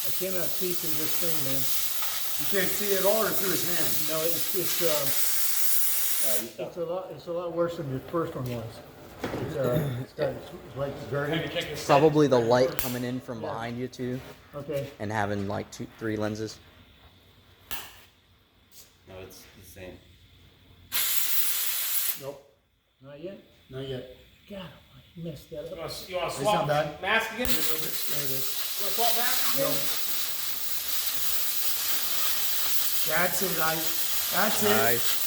I cannot see through this thing, man. You can't see it all or through his hand. No, it's a lot worse than the first one was. It's like very. Probably the light coming in from behind you too, Okay. and having like 3 lenses. No, it's the same. Nope. Not yet? Not yet. God, I messed that up. You want to It's not swap bad. mask again? A You little bit. There it is. want to swap mask again? That's it, That's it. Nice.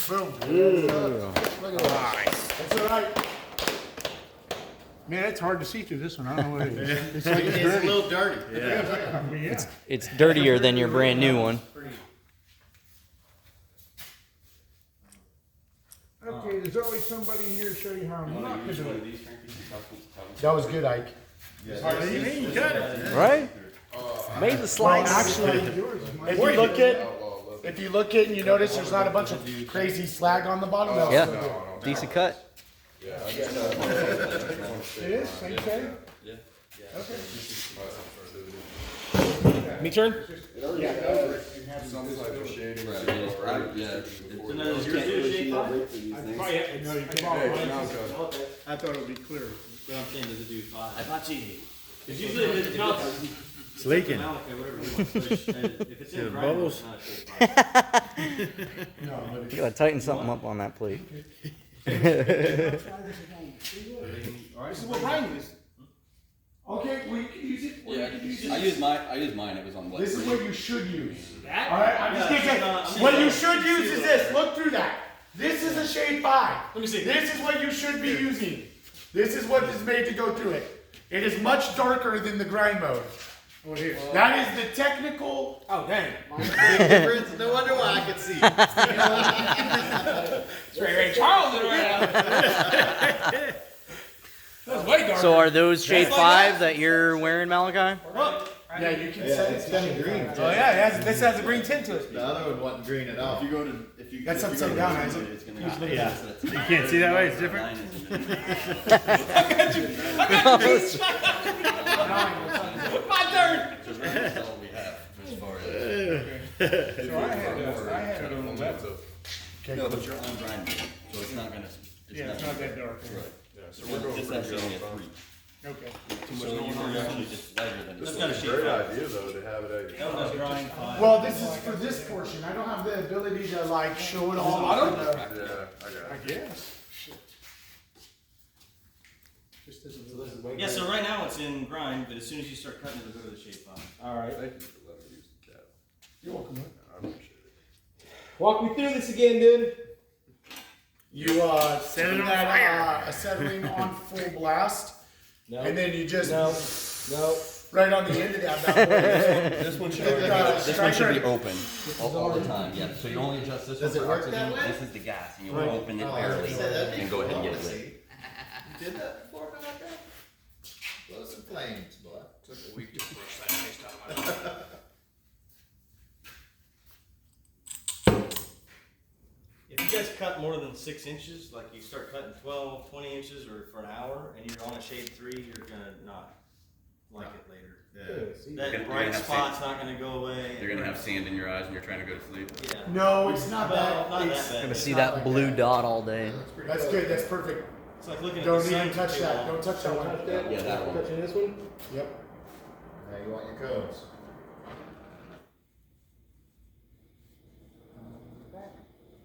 Boom. Look at that. That's all right. Man, it's hard to see through this one. I don't know what it is. It's It's a little dirty. Yeah. It's dirtier than your brand new one. Okay, there's always somebody in here to show you how I'm not to do it. That was good, Ike. You got it. Right? Made the Well, slice. actually, if you look at and you notice there's not a bunch of crazy slag on the bottom. That's Yeah. so good. Decent cut. It is, same thing? Me turn? Some type of shading. Yeah. So now is yours a shade 5? Oh, yeah, no, you can't. I thought it would be clear. What I'm saying, does it do 5? Not cheating. It's usually if It's leaking. Malachi, whatever you want to push. If it's in grind mode, it's not a shade 5. You gotta tighten something up on that plate. This is what Brian used. Okay, well you can use it. Or you can use it. I used mine. It was on This is what? what you should use. That? Alright, I'm just gonna say, what you should use is this. Look through that. This is a shade 5. Let me see. This is what you should be using. This is what is made to go through it. It is much darker than the grind mode. What here? That is the technical. Oh, dang. No wonder why I could see. It's Ray Charles in right now. That's way darker. So are those shade 5 that you're wearing, Malachi? Yeah, you can set it. It's kind of green. Oh yeah, this has a green tint to it. The other one wasn't green at all. If you go to if you That's if you upside go to down, Disney, Isaac. it's gonna You can't see that way, it's different? Mine is My turn. just that's all we have as far as. So I had it on that. No, but you're on grind mode, so it's not gonna. Yeah, it's not that dark. Right. Yeah, so we're going This for actually the only a yellow 3. Okay. So you're actually just lighter than This this. is got a a shade great five. idea though, to have it at. That one does grind 5. Well, this is for this portion. I don't have the ability to like show it all. Yeah, I got it. I guess. Just Yeah, so right now it's in grind, but as soon as you start cutting, it'll go to the shape file. All right. Thank you for letting me use the cap. You're welcome, man. I appreciate it. Walk me through this again, dude. You set it that acetylene on full blast, No. and then you just No. right on the end of that bad boy. This one should, This this one should be striker. open all the time. Yeah. So you only adjust this Does one it for work oxygen. that way? This is the gas, and you Right. open it Oh, barely, said that and go ahead and get it before. lit. You did that before, man, like that? Blow some flames, boy. Took a week to brush that taste out of my mouth. If you guys cut more than 6 inches, like you start cutting 12, 20 inches or for an hour, and you're on a shade 3, you're gonna not like it later. That You're gonna bright have spot's not gonna go away. You're gonna have sand in your eyes, and you're trying to go to sleep. Yeah. No, it's not Well, that. not It's- that bad. Gonna It's see not that like blue that. dot all day. That's good. That's perfect. It's like looking at Don't the sun even touch too that. long. Don't touch that one. Yeah, that one. Touching this one? Yep. Now you want your cones.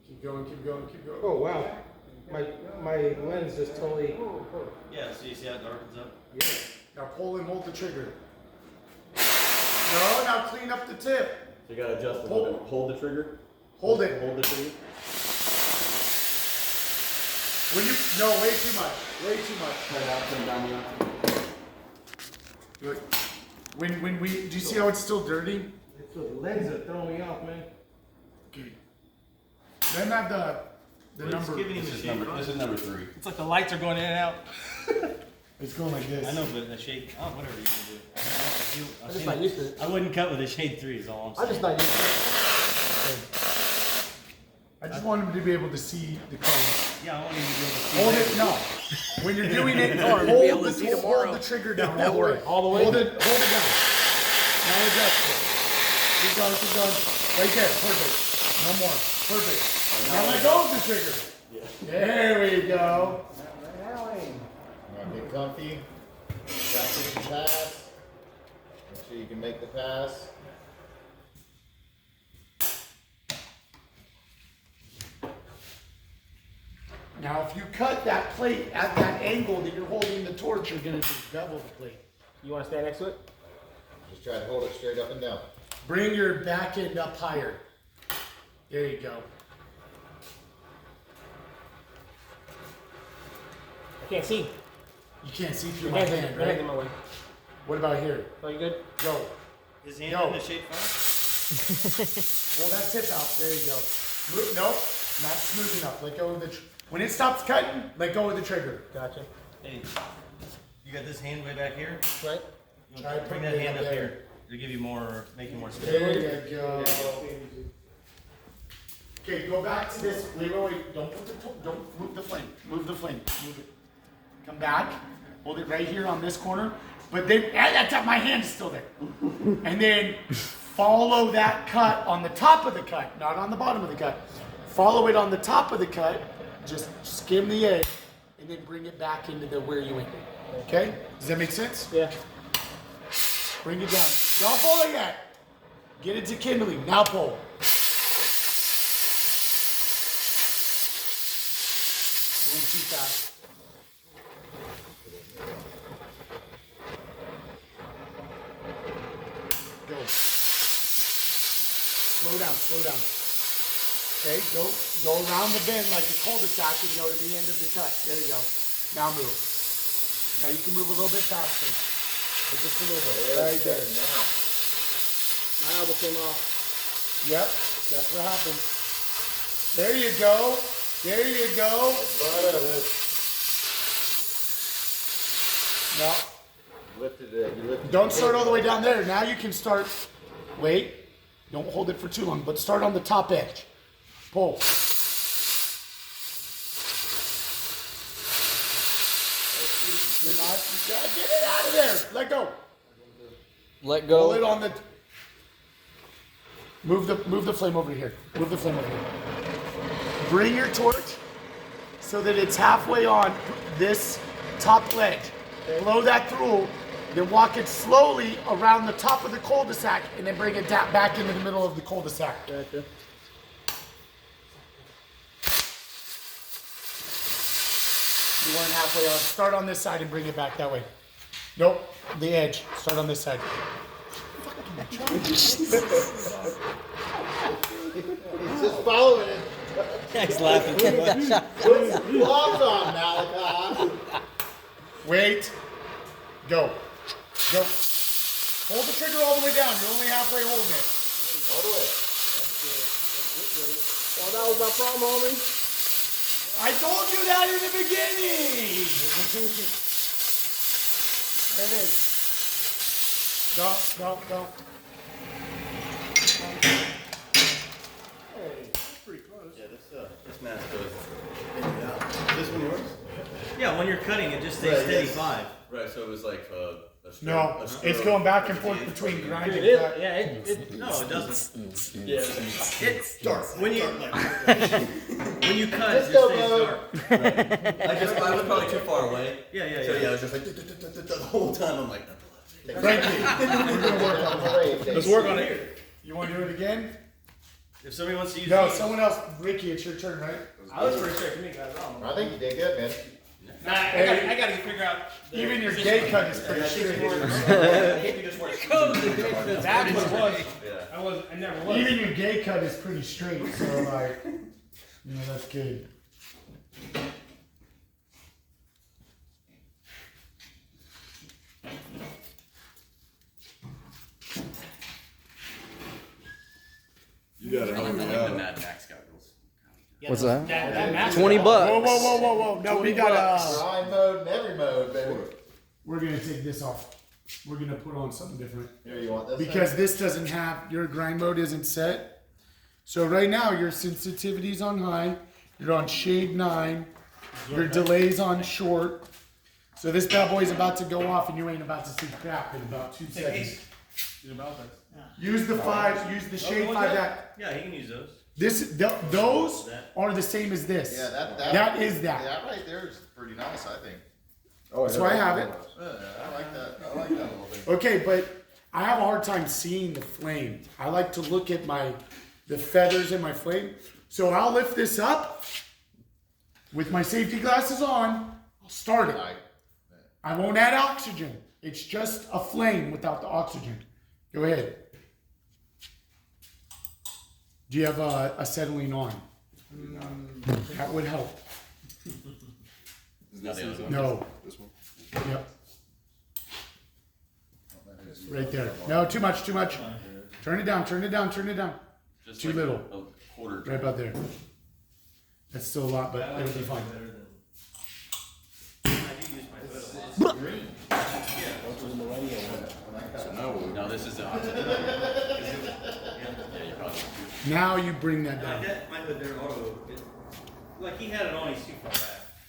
Keep going. Keep going. Keep going. Oh, wow. My lens just totally. Yeah, so you see how it darkens up? Now pull and hold the trigger. No, now clean up the tip. So you gotta adjust a little bit. Hold the trigger. Hold it. Hold the trigger. When you way too much. Way too much. Turn it out, turn it down. Look, when we do you see how it's still dirty? It's the lens that throw me off, man. Okay. Then have the Well, it's number. giving him a shape file. This is number 3. It's like the lights are going in and out. It's going like this. I know, but the shade, whatever you can do. I'm just not used to it. I wouldn't cut with a shade 3 is all I'm saying. I'm just not used to it. I just want him to be able to see the color. Yeah, I want you to be able to see Hold that. it, no. When you're doing it, Or we'll be able hold to see the tomorrow. trigger down all the way. All the way? Hold it down. Now adjust it. Keep going, keep going. Right there, perfect. No more, perfect. Now let go of the trigger. There we go. You wanna get comfy? Practice the pass. Make sure you can make the pass. Now if you cut that plate at that angle that you're holding the torch, you're gonna just bevel the plate. You want to stand next to it? Just try to hold it straight up and down. Bring your back end up higher. There you go. I can't see. You can't see through Your my hands, hand, your hands in right? my way. What about here? Are you good? Go. His hand Yo. in the shape file? Pull that tip out. There you go. Nope, not smooth enough. Let go of the. When it stops cutting, let go of the trigger. Gotcha. Hey, you got this hand way back here? Right? You Try want to bring putting that it hand up up there. here. It'll give you more, make you more stable. There you go. Okay, go back to this. Wait. Don't move the flame. Move the flame. Move it. Come back. Hold it right here on this corner. But then, that's my hand's still there. And then follow that cut on the top of the cut, not on the bottom of the cut. Follow it on the top of the cut. Just skim the edge, and then bring it back into the where you ended. Okay? Does that make sense? Yeah. Bring it down. Don't pull it yet. Get it to kindling. Now pull. Went too fast. Go. Slow down, slow down. Okay, go around the bend like a cul-de-sac and go to the end of the cut. There you go. Now move. Now you can move a little bit faster. But just a little bit. Right there. Now. My elbow came off. Yep, that's what happens. There you go. There you go. Now, don't start all the way down there. Now you can start. Wait. Don't hold it for too long, but start on the top edge. Pull. You're not. You gotta get it out of there. Let go. Let Pull it go. on the. Move the flame over here. Move the flame over here. Bring your torch so that it's halfway on this top ledge. Blow that through, then walk it slowly around the top of the cul-de-sac, and then bring it back into the middle of the cul-de-sac. Gotcha. You weren't halfway on. Start on this side and bring it back that way. Nope, the edge. Start on this side. He's just following it. He's laughing too much. Put some gloves on, Malachi. Wait. Go. Go. Hold the trigger all the way down. You're only halfway holding it. All the way. Well, that was my problem, homie. I told you that in the beginning. There it is. Go, go, go. Yeah, this mask goes in and out. This one yours? Yeah, when you're cutting it, just stay steady 5. Right, so it was like a No, it's going back and forth between grind and cut. No, it doesn't. Yeah. It's dark. When you when you cut, it Let's go, just stays Mo. dark. I was probably too far away. Yeah, yeah, So yeah. yeah, I was just like the whole time. I'm like, Frankie, we're gonna work on it. Let's work on it. You want to do it again? If somebody wants to use No, these, someone else. Ricky, it's your turn, right? I was pretty straight to me, guys. I think you did good, man. Nah, I gotta figure out. Even your gay cut is pretty straight. That was what it was. I never was. Even your gay cut is pretty straight, so like, you know, that's good. you got it. I like the Mad Max goggles. What's that? That mask. $20. Whoa, whoa, whoa, whoa, whoa! No, we got Grind mode and every mode, baby. We're gonna take this off. We're gonna put on something different Here, you want this? because this doesn't have your grind mode isn't set. So right now your sensitivity's on high. You're on shade 9. Your delay's on short. So this bad boy's about to go off, and you ain't about to see crap in about 2 seconds. Use the 5. Use the shade 5. That yeah, he can use those. those are the same as this. Yeah, that That is that. That right there is pretty nice, I think. Oh, So I have it. Yeah, I like that. I like that little thing. Okay, but I have a hard time seeing the flame. I like to look at the feathers in my flame. So I'll lift this up with my safety glasses on. I'll start it. I won't add oxygen. It's just a flame without the oxygen. Go ahead. Do you have acetylene on? That would help. Not the other one. No. This one. Yep. Right there. No, too much, too much. Turn it down, turn it down, turn it down. Just Too like little. A quarter. Right about there. That's still a lot, but it'll be fine. No, this is the opposite. Yeah, you probably. Now you bring that Like down. that, my hood there, auto. Like he had it on, he's too far back.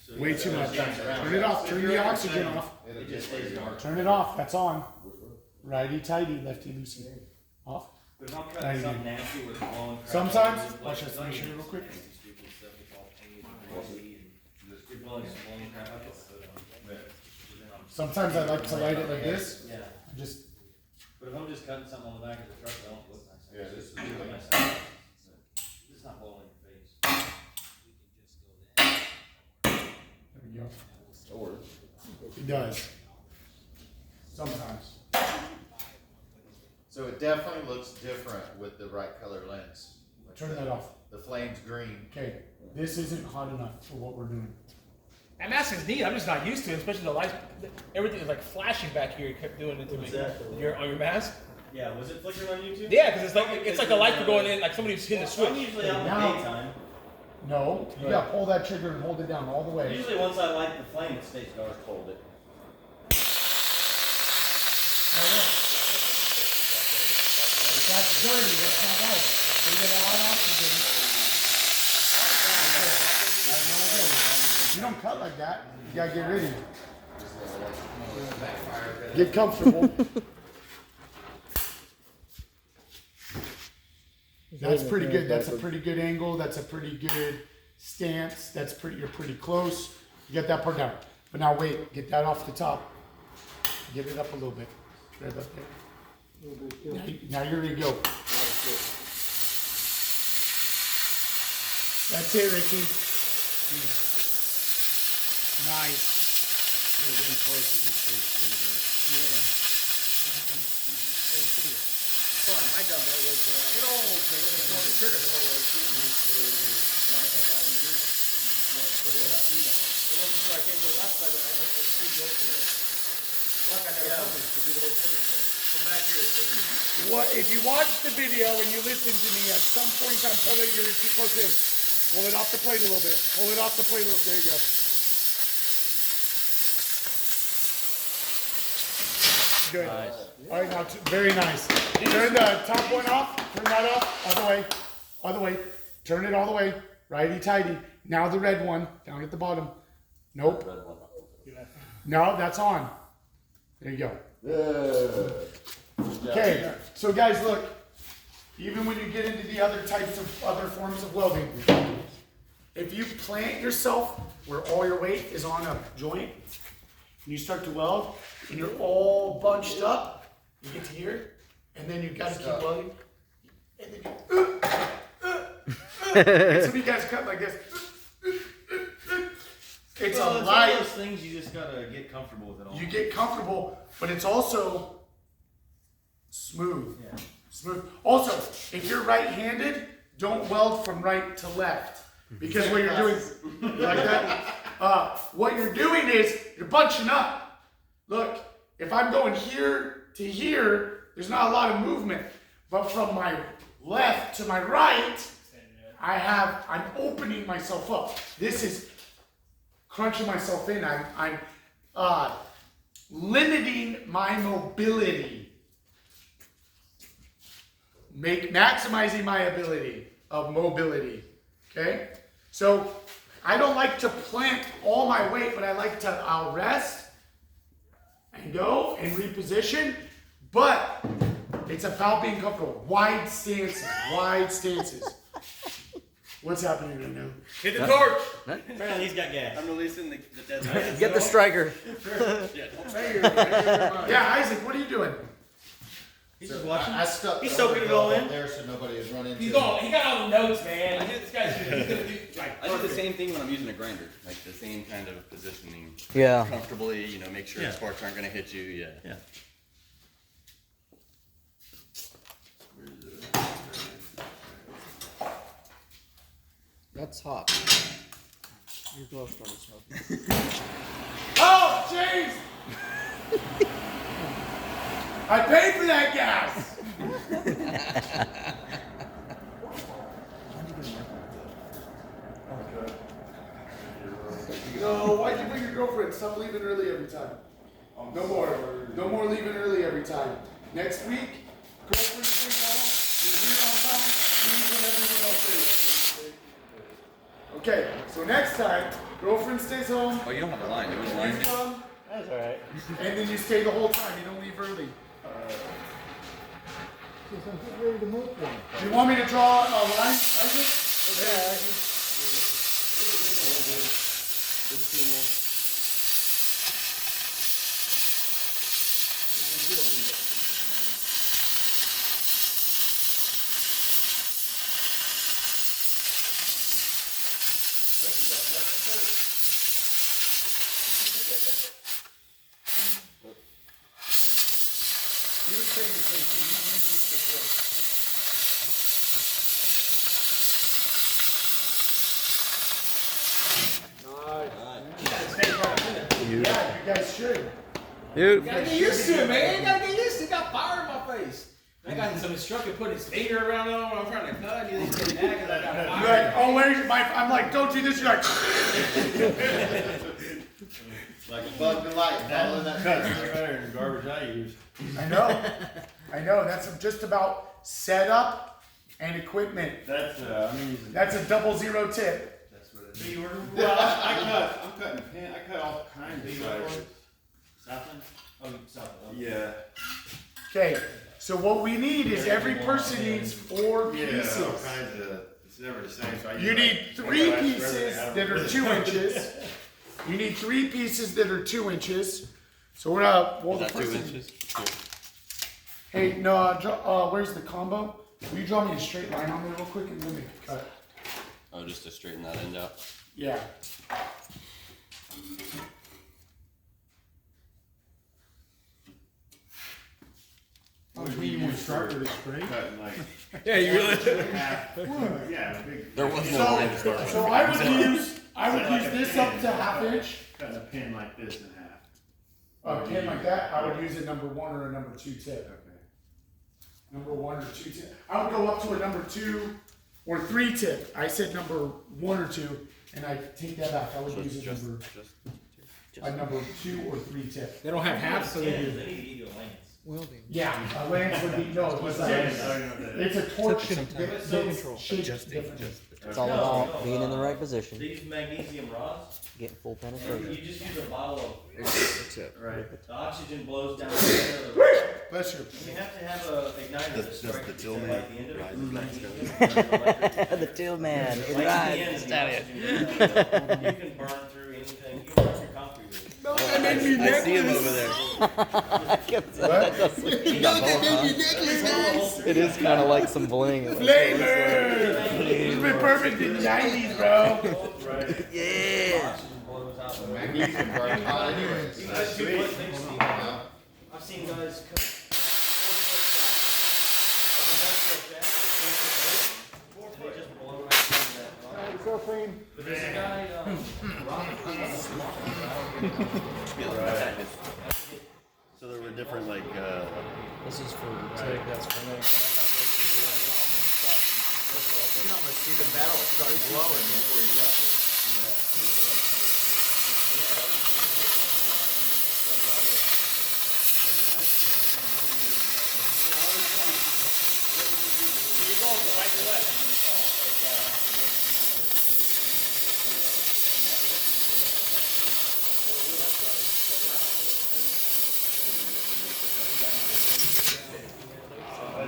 So Way too much. Turn it off. Turn the oxygen off. It just stays dark. Turn it off. That's on. Righty tighty, lefty loosey. Off. But if I'm cutting something nasty with long crap, Sometimes, like- watch this. Let me show you real quick. Stupid stuff, it's all painted and greasy, and you're blowing some long crap, I put the hood on. Sometimes I like to light it like this. Yeah, Just but if I'm just cutting something on the back of the truck, it don't look nice. Yeah, this is Look nice. It's not blowing in your face. there we go. It does. Sometimes. So it definitely looks different with the right color lens. Like Turn that off. The flame's green. Okay. This isn't hot enough for what we're doing. That mask is neat. I'm just not used to it, especially the lights. Everything is like flashing back here. It kept doing it to me. What's that? On your mask? Yeah, was it flickering on you too? Yeah, because it's like a light for going in, like somebody's hitting the I'm switch. usually out in the Now- daytime. No, you gotta pull that trigger and hold it down all the way. Usually once I light the flame, it stays dark. Hold it. If that's dirty, that's not right. So you get a lot of oxygen. You don't cut like that. You gotta get rid of it. Get comfortable. That's pretty good. That's a pretty good angle. That's a pretty good stance. That's pretty. You're pretty close. You get that part down. But now wait. Get that off the top. Get it up a little bit. Right up there. Now you're ready to go. That's it, Ricky. Nice. Fun. My dumbbell was good old trigger. It wasn't until I came to the left side that I got the big gold trigger. Like I never told me to do the whole trigger thing. Come back here, trigger. What if you watch the video and you listen to me at some point in time, pull it, you're too close in. Pull it off the plate a little bit. Pull it off the plate a little. There you go. Good. Nice. All right, now very nice. Turn the top one off. Turn that off. Other way. Other way. Turn it all the way. Righty tighty. Now the red one down at the bottom. Nope. No, that's on. There you go. Okay, so guys, look. Even when you get into the other types of other forms of welding, if you plant yourself where all your weight is on a joint, and you start to weld, and you're all bunched up, you get to here, and then you gotta keep welding, and then you, and some of you guys cut like this. It's Well, a it's light. one of those things you just gotta get comfortable with it all. You get comfortable, but it's also smooth. Yeah. Smooth. Also, if you're right-handed, don't weld from right to left. Because what you're doing, you like that? What you're doing is you're bunching up. Look, if I'm going here to here, there's not a lot of movement. But from my left to my right, I'm opening myself up. This is crunching myself in. I'm limiting my mobility. Maximizing my ability of mobility. Okay? So I don't like to plant all my weight, but I like to, I'll rest and go and reposition, but it's about being comfortable. Wide stances, wide stances. What's happening right now? Hit the torch. Apparently he's got gas. I'm releasing the dead. Get the striker. Yeah, Isaac, what are you doing? He's just watching. I stuck He's the soaking it all up in. there so nobody is running into He's it. all, he got all the notes, man. This guy's he's gonna do like I do the perfect. same thing when I'm using a grinder, like the same kind of positioning. Yeah. Comfortably, you know, make sure Yeah. the sparks aren't going to hit you. Yeah. Yeah. That's hot. Your gloves started smoking. Oh, jeez! I paid for that gas! No, why'd you bring your girlfriend? Stop leaving early every time. No more. No more leaving early every time. Next week, girlfriend stays home, you're here on time, leave when everyone else is. Okay, so next time, girlfriend stays home, Oh, you don't have a line. You want a line? you come, That's alright. and then you stay the whole time. You don't leave early. Do you want me to draw a line, Isaac? Okay. He was saying the same thing. He's used this before. Yeah, you guys should. Dude. Gotta get used to it, man. Gotta get used to it. Got fire in my face. I got some instructor put his finger around it when I'm trying to cut. You think he's getting mad 'cause I got You're fire. like, oh, where's my? I'm like, don't do this. You're like, Like a bug to light, following that. better than the garbage I use. I know. I know. That's just about setup and equipment. That's, I'm using, That's a 00 tip. that's what it is. Well, I'm cutting pin, I cut all kinds of sizes. Southland? Oh, Southland. Yeah. Okay. So what we need is every person needs 4 Yeah, all pieces. kinds of, it's never the same, so I use You like- need I 3 got extra pieces everything. I don't that are really- 2 inches. You need 3 pieces that are 2 inches. So we're gonna. Well, Is the that 2 first thing- inches? Cool. Hey, no. Where's the combo? Will you draw me a straight line on there real quick and let me cut? Oh, just to straighten that end out. Yeah. Oh, you mean you want to start with a spray? Cutting like Yeah, you really. half. Yeah, a big. There was no line to start. So I would use this up to ½ inch. Cutting a pin like this in half. A pin like that, I would use a number 1 or a number 2 tip. Number 1 or 2 tip. I would go up to a number 2 or 3 tip. I said number 1 or 2, and I take that back. I would use a number 2 or 3 tip. They don't have half, so they They do. need to eat your lance. Welding. Yeah, a lance would be no. It's a torch. Control. Shaped differently. It's all about being in the right position, These magnesium rods, getting full you penetration. just use a bottle of, That's it. Right. the oxygen blows down the center of the Bless you. You have to have a igniter that strikes the the till tip man at the end of it. The till man, it Right at the rides. end, the oxygen goes down. You can burn through anything, you can burn through concrete with it. I see him over there. It is kind of like some bling. Flavor! It's been perfect in the 90s, bro. Yeah. Oxygen blows out the Magnesium burns hot anyways. You guys do what they see. I've seen guys cut 4 foot shafts, like industrial shafts, 4 foot, and they just blow right through that rock. So clean. But there's a guy, So there were different like This is for TIG, that's for me. You can almost see the metal start glowing before you go.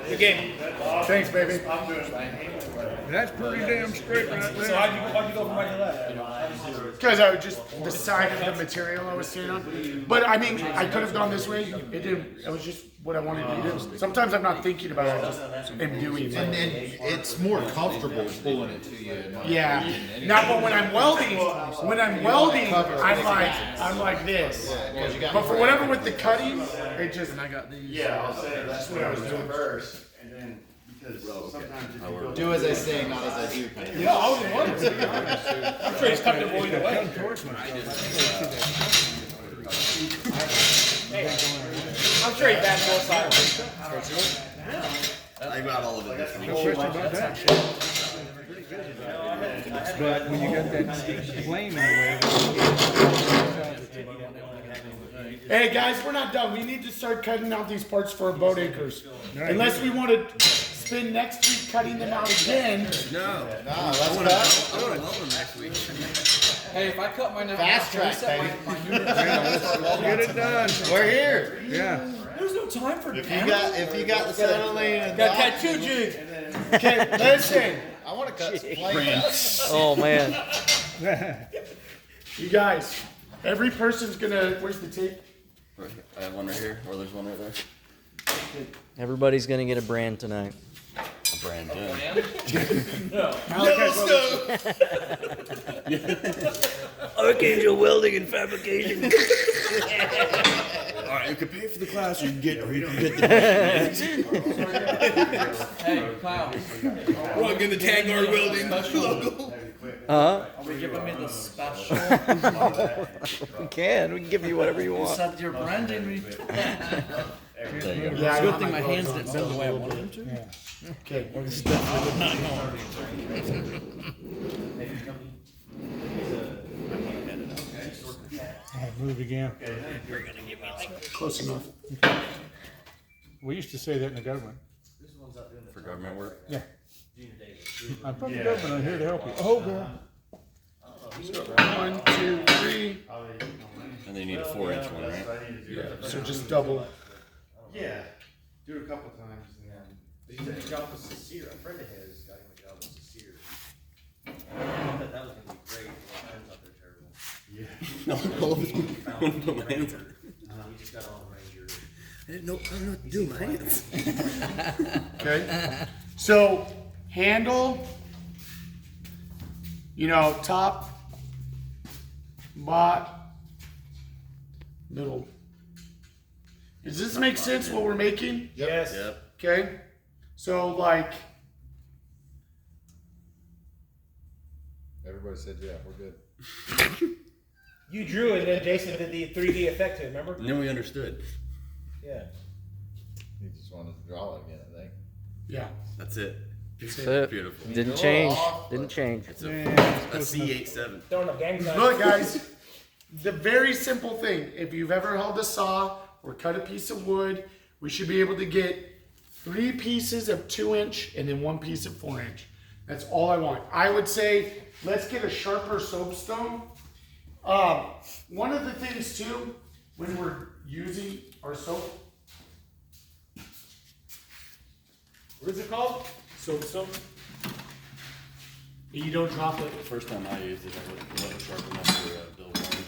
Good game. Thanks, baby. That's pretty damn straight right there. So how'd you go from right to left? Because I would just decided the material I was staying on. But I mean, I could have gone this way. It didn't. It was just what I wanted to do. Sometimes I'm not thinking about it. I just am doing it. And it's more comfortable pulling it to you. in my Yeah. opinion, anyway. Now, but when I'm welding, I'm like this. Because you got But for whatever with the cutting, it just. I got these. Yeah, I'll say that's what I was doing first, and then because sometimes if you go. do as I say, not as I do. Kind of. Yeah, I was wondering. I'm sure he's comfortable either way. I'm sure he bats both sides. I got all of it. But when you got that flame in the way, Hey guys, we're not done. We need to start cutting out these parts for our boat anchors. Unless we want to spend next week cutting them out again. No, let's cut. I want to weld them next week. Hey, if I cut mine out, Fast track, baby. get it done. We're here. Yeah. there's no time for If you got the settling, got tattoo jig. Okay, listen. I want to cut some flame. Oh man. You guys, every person's gonna. Where's the tape? I have one right here, or there's one right there. Everybody's gonna get a brand tonight. A brand new. Archangel Welding and Fabrication. All right, you can pay for the class, or you can get the. Hey, Kyle. We're gonna tag our welding logo. Are We give them the special. we can give you whatever you want. Set your branding. There you go. Yeah, Good thing my hands didn't bend the way I wanted them to. Okay. Move again. Close enough. We used to say that in the government. For government work. Yeah. I'm from the government. I'm here to help you. Oh, God. 1, 2, 3. And they need a 4-inch one, right? So just double. Yeah, do it a couple times and then. He did a job with Sincere. A friend of his got him a job with Sincere. I thought that was gonna be great. But it turns out they're terrible. No, all of it. Found him in Ranger. He just got on Ranger. I didn't know what to do with my hands. Okay. So handle. You know, top. middle. Does this make sense what we're making? Yes. Yep. Okay. So like, Everybody said, yeah, we're good. You drew and then Jason did the 3D effect to it, remember? And then we understood. Yeah. You just wanted to draw it again, I think. yeah. That's it. That's it. Beautiful. Didn't change. Didn't change. It's a C87. Throwing up gang signs. Look, guys, the very simple thing. If you've ever held a saw or cut a piece of wood, we should be able to get 3 pieces of 2-inch and then 1 piece of 4-inch. That's all I want. I would say, let's get a sharper soapstone. One of the things too, when we're using our soap, What is it called? soapstone, you don't drop it. The first time I used it, I wasn't sharp enough for Bill Warren.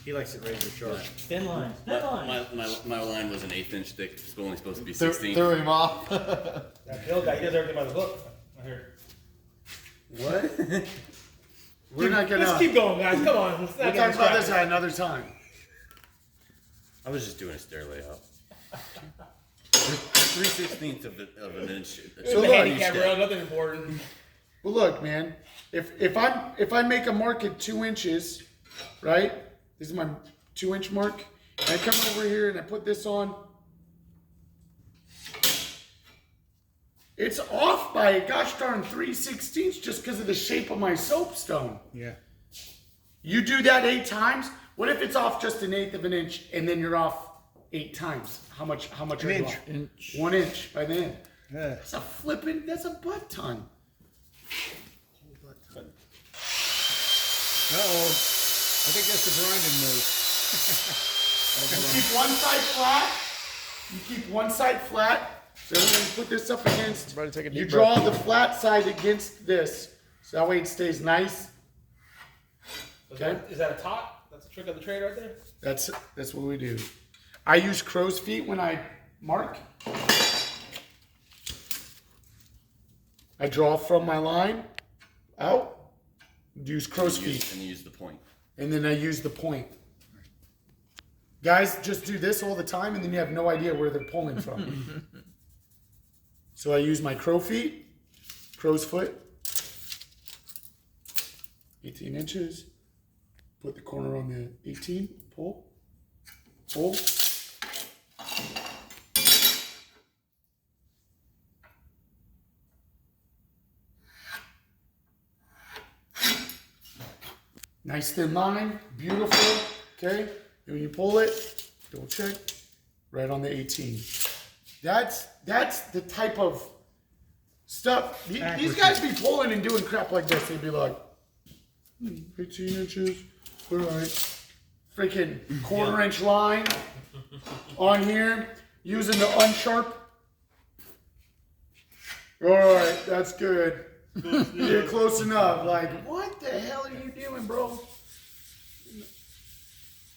He likes it razor sharp. Thin line. Thin line. My line was an 1/8 inch thick. It's only supposed to be Threw 16. him off. That Bill guy, he does everything by the book. I heard. What? We're not gonna. Let's keep going, guys. Come on. Let's We'll not talk get about this distracted. at another time. I was just doing a stair layout. 3/16 of an inch. It's So a look, handicap rail, nothing important. Well, look, man. If I make a mark at 2 inches, right? This is my 2-inch mark. And I come over here and I put this on. It's off by a gosh darn 3/16 just because of the shape of my soapstone. Yeah. You do that 8 times. What if it's off just 1/8 of an inch and then you're off 8 times? How much are you off? Inch. 1 inch by then. Yeah. That's a that's a butt ton. Uh-oh. I think that's the grinding move. You keep one side flat. You keep one side flat. So then you put this up against. Everybody take a deep You draw the flat side against this. So that way it stays nice. Okay. Is that a top? That's a trick of the trade right there? That's what we do. I use crow's feet when I mark. I draw from my line out. Use crow's feet. And use the point. And then I use the point. Guys, just do this all the time and then you have no idea where they're pulling from. So I use my crow's foot, 18 inches. Put the corner on the 18, pull. Nice thin line, beautiful, okay? And when you pull it, double check, right on the 18. That's the type of stuff, these guys be pulling and doing crap like this. They'd be like, 18 inches, all right. Freaking 1/4 inch line on here, using the unsharp. All right, that's good. You're close enough. Like, what the hell are you doing, bro?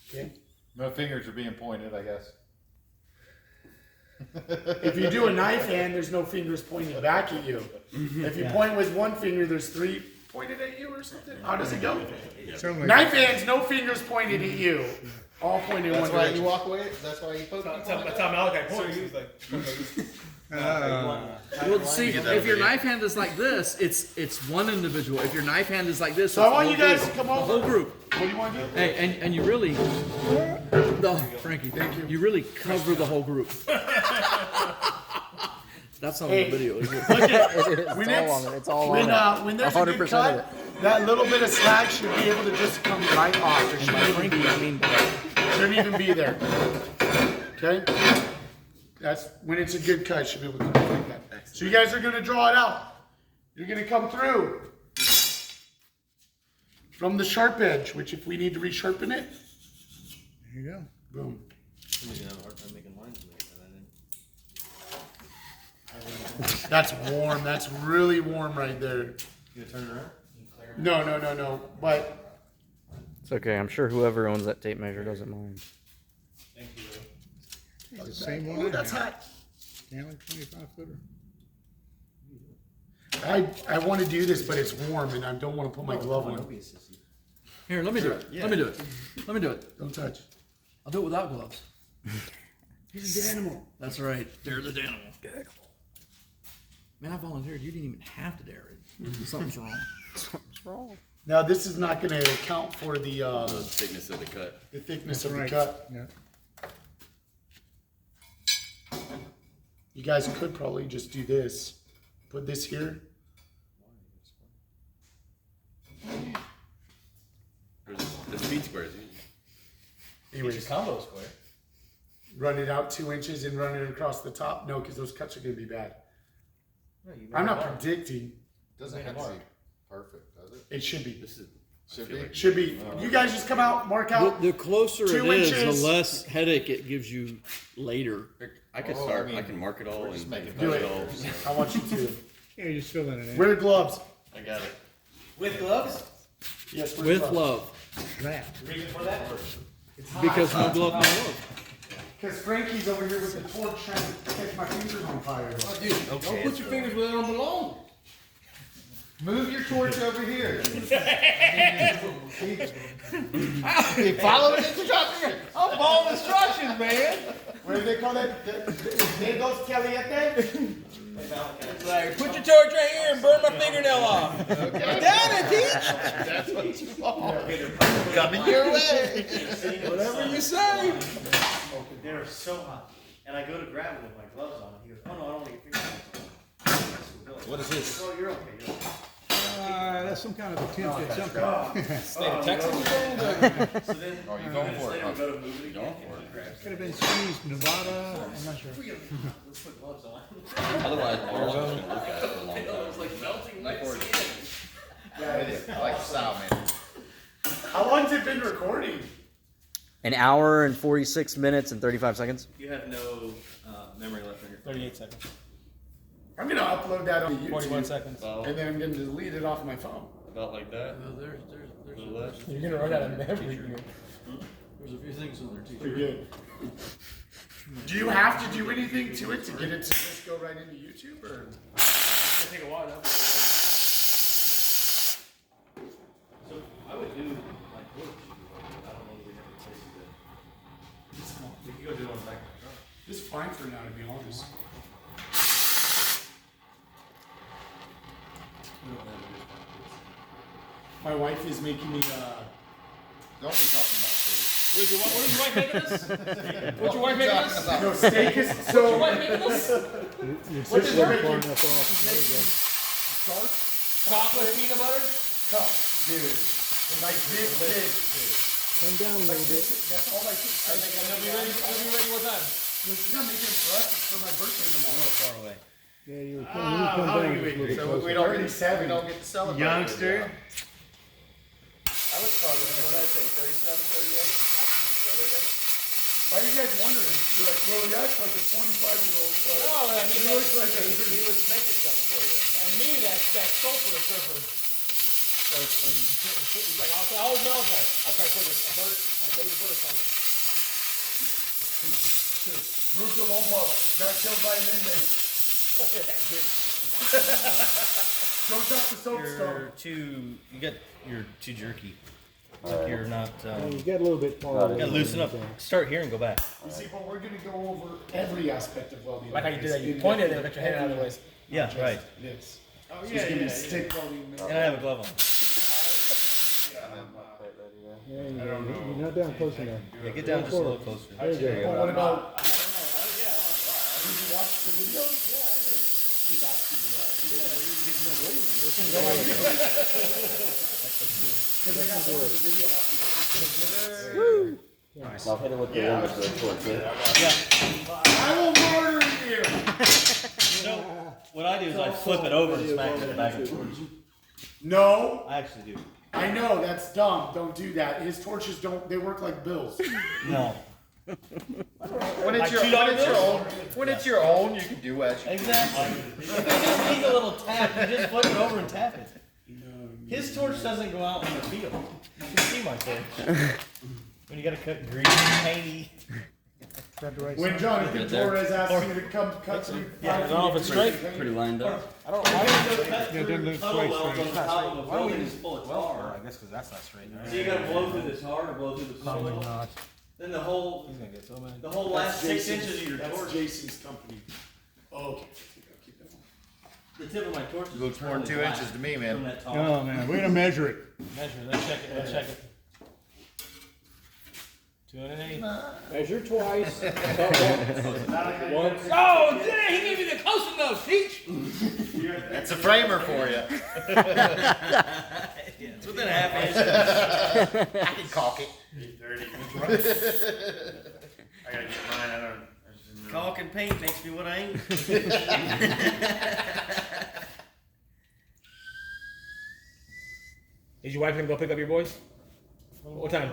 Okay. No fingers are being pointed, I guess. If you do a knife hand, there's no fingers pointed back at you. If you point with one finger, there's 3 pointed at you or something. How does it go? Something like Knife hands, no fingers pointed at you. All pointed in That's one why direction. you walk away? That's why you poke That's people? how Malachi points. He's like, Well, see, if your knife hand is like this, it's one individual. If your knife hand is like this, So I it's want the you whole guys group. to come The over. whole group. What do you want to do? Hey, and you really, Frankie, Thank you. you really cover the whole group. That's on Hey. the video, isn't it? When It's all on it. It's all when, on it. when there's a good 100% of cut, it. that little bit of slack should be able to just come right off. It shouldn't even be, shouldn't even be there. Okay? That's when it's a good cut, it should be able to come like that. So you guys are going to draw it out. You're going to come through from the sharp edge, which if we need to resharpen it, There you go. boom. Somebody's gonna have a hard time making lines with it, That's warm. That's really warm right there. You gonna turn it around? No. But It's okay. I'm sure whoever owns that tape measure doesn't mind. It's the same one. oh, that's hot. Stanley 25 footer. I want to do this, but it's warm, and I don't want to put my glove on. Here, let me do it. Yeah. Let me do it. Let me do it. Don't touch. I'll do it without gloves. He's a dead animal. That's right. Dare the animal. Man, I volunteered. You didn't even have to dare it. Something's wrong. Something's wrong. Now this is not going to account for the The thickness of the cut. thickness of Right. the cut. Yeah. You guys could probably just do this. Put this here. The speed squares. Anyways, combo square. run it out 2 inches and run it across the top. No, because those cuts are going to be bad. I'm not predicting. Doesn't have to be perfect, does it? It should be. This is. Should be. Should be. You guys just come out, mark out. The closer 2 it is, inches. the less headache it gives you later. I could Oh, start. I mean, I can mark it all we're and just making Do it it. all. I want you to. Yeah, you're just filling it in. Wear gloves. I got it. With gloves? Yes, wear With gloves. love. That. Reason for that? Because no glove, no love. Because Frankie's over here with the torch trying to catch my fingers on fire. Oh, dude, don't put your fingers where they don't belong. Move your torch over here. Hey, follow the instructions. I'm following instructions, man. What do they call that? Dedos caliente? Like, put your torch right here and burn my fingernail off. Down it, teach. That's what you want. Coming your way. Whatever you say. They're so hot. And I go to grab it with my gloves on. He goes, oh no, I don't want to get fingernails. What is this? Oh, you're okay. You're okay. That's some kind of attempt at something. State of Texas? So then, Oh, you going for it? we go to move it Going again. for it. Could have been squeezed, Nevada. I'm not sure. Let's put gloves on. Otherwise, we're all just gonna look at it for a long time. like melting my skin. Yeah, it is. I like the style, man. How long's it been recording? An hour and 46 minutes and 35 seconds. You have no memory left on your phone. 38 seconds. I'm going to upload that on YouTube. 41 seconds. And then I'm going to delete it off my phone. About like that. There's A little less. You're going to run out of memory here. a few things in there too. Pretty good. Do you have to do anything to it to get it to just go right into YouTube? Or? It's going to take a while to upload. So I would do like what would you do? I don't know that we have a place to do it. We could go do it on the back of the truck. It's fine for now, to be honest. My wife is making me, Don't be talking about food. What is your wife making us? What's your wife making us? no, steak is, Your so, wife making us? Your What is sister it? pouring enough off. There you go. dark Chocolate peanut butter? cup, dude. Like this big. Come down a little bit. That's all I think. They'll be ready what time? She's not making it for us, it's for my birthday tomorrow. Far away. Yeah, you come down just a little bit So closer. we don't 37. get to celebrate. Youngster. I was probably, what did I say, 37, 38? Why are you guys wondering? You're like, well, he acts like a 25-year-old. So No, I mean, he looks like a he was making something for you. And me, that sulfur surfer. He's like, I always know that. I try to put a bird, a baby bird on it. Move the lumbar. Back killed by an inmate. Don't touch the soapstone. You got your too jerky. It's like you're not, You got a little bit far. you gotta loosen up. Start here and go back. You see, but we're going to go over every aspect of welding. Like how you did that. You pointed and got your hand out of the way. Yeah, right. Yes. Oh, She's going to be stick welding. And I have a glove on. Yeah, you're not down close enough. Yeah, get down just a little closer. There you But go. what about, did you watch the video? Yeah, I did. Keep asking me that. Because I got one of the video after. I'll hit it with the image real quick. I will murder you! So, what I do is I flip it over and smack it back and forth. No, I actually do. I know, that's dumb. Don't do that. His torches don't, they work like bills. No. When it's your own, you can do what you Exactly. If it just needs a little tap, you just flip it over and tap it. His torch doesn't go out in the field. You can see my torch. When you gotta cut green, painty. that the right When side? Jonathan Right there. Torres asked me to come cut through. Yeah, I don't know if it's straight. Pretty lined up. I don't. Yeah, it doesn't look quite straight. It's not straight. Why don't we just pull it 12? I guess because that's not straight. So you gotta blow through this hard or blow through the Probably soil. not. Then the whole He's gonna get so many. last 6 Jason's- inches of your That's torch. Jason's company. Oh, okay. Keep that one. The tip of my torch is Looks more than 2 inches to me, from man. that top. Oh, man, we're gonna measure it. Measure, let's check it, let's check it. 208. Measure twice. Oh, yeah, he gave me the close enough, Peach. That's a framer for you. It's within a half inch. I can caulk it. 830. I gotta get mine. I just didn't know. Caulk and paint makes me what I ain't. Is your wife gonna go pick up your boys? What time?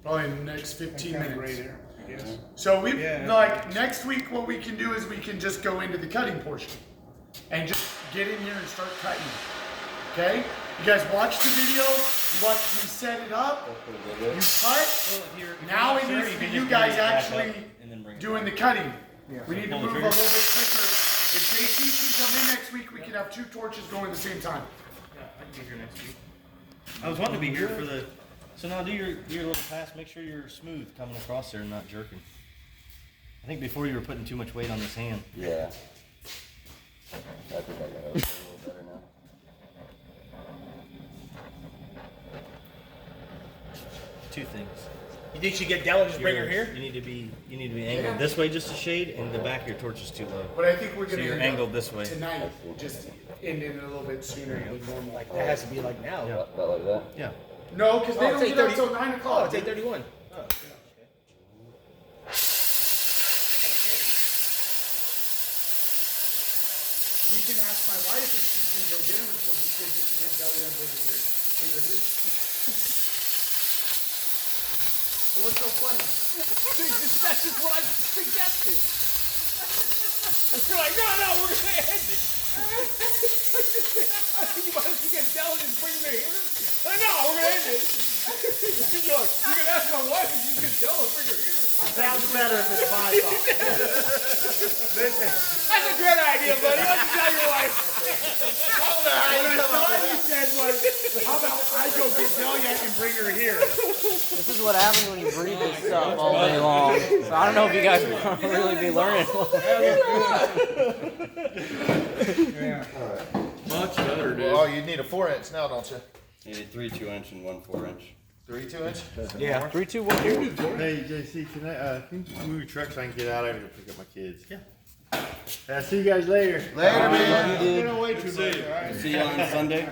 Probably in the next 15 Right minutes. there, I guess. So we, Yeah. like, next week what we can do is we can just go into the cutting portion. And just get in here and start cutting. Okay? You guys watch the video, you watch me set it up, you cut, now it needs to be you guys actually doing the cutting. We need to move a little bit quicker. If JC can come in next week, we can have 2 torches going at the same time. Yeah, I can be here next week. I was wanting to be here for the, so now do your little pass, make sure you're smooth coming across there and not jerking. I think before you were putting too much weight on this hand. Yeah. I think I got it a little better now. Two things. You think she get Della just bring her here? You need to be angled this way just a shade, and the back of your torch is too low. But I think we're So gonna you're end up angled this way. tonight, just ending it a little bit sooner than normal. Like that has to be like now. Yeah. About like that. Yeah. No, because they Oh, don't it's get up 8:30. till 9 Oh, o'clock. it's 8:31. We can ask my wife if she's gonna go get him, so we could get Delia and bring her here. Bring her here. Well, what's so funny? That's just what I suggested. You're like, no, we're gonna end it. You might as well get Della and bring her here. Like, no, we're gonna end it. You're like, you can ask my wife if she's gonna Della and bring her here. Sounds better if it's my fault. Listen, That's a great idea, buddy. Why don't you tell your wife? what I thought you said was, how about I go get Delia and bring her here? This is what happens when you breathe this stuff all day long. So I don't know if you guys will really be learning. Much better, dude. Oh, you need a 4-inch now, don't you? Needed 3 2-inch and 1 4-inch. 3 2-inch? Yeah, 3, 2, 1, 2. Hey, JC, can you move your truck so I can get out? I gotta go pick up my kids. Yeah. I'll see you guys later. Later, man. Get away too much, all right? See you on Sunday.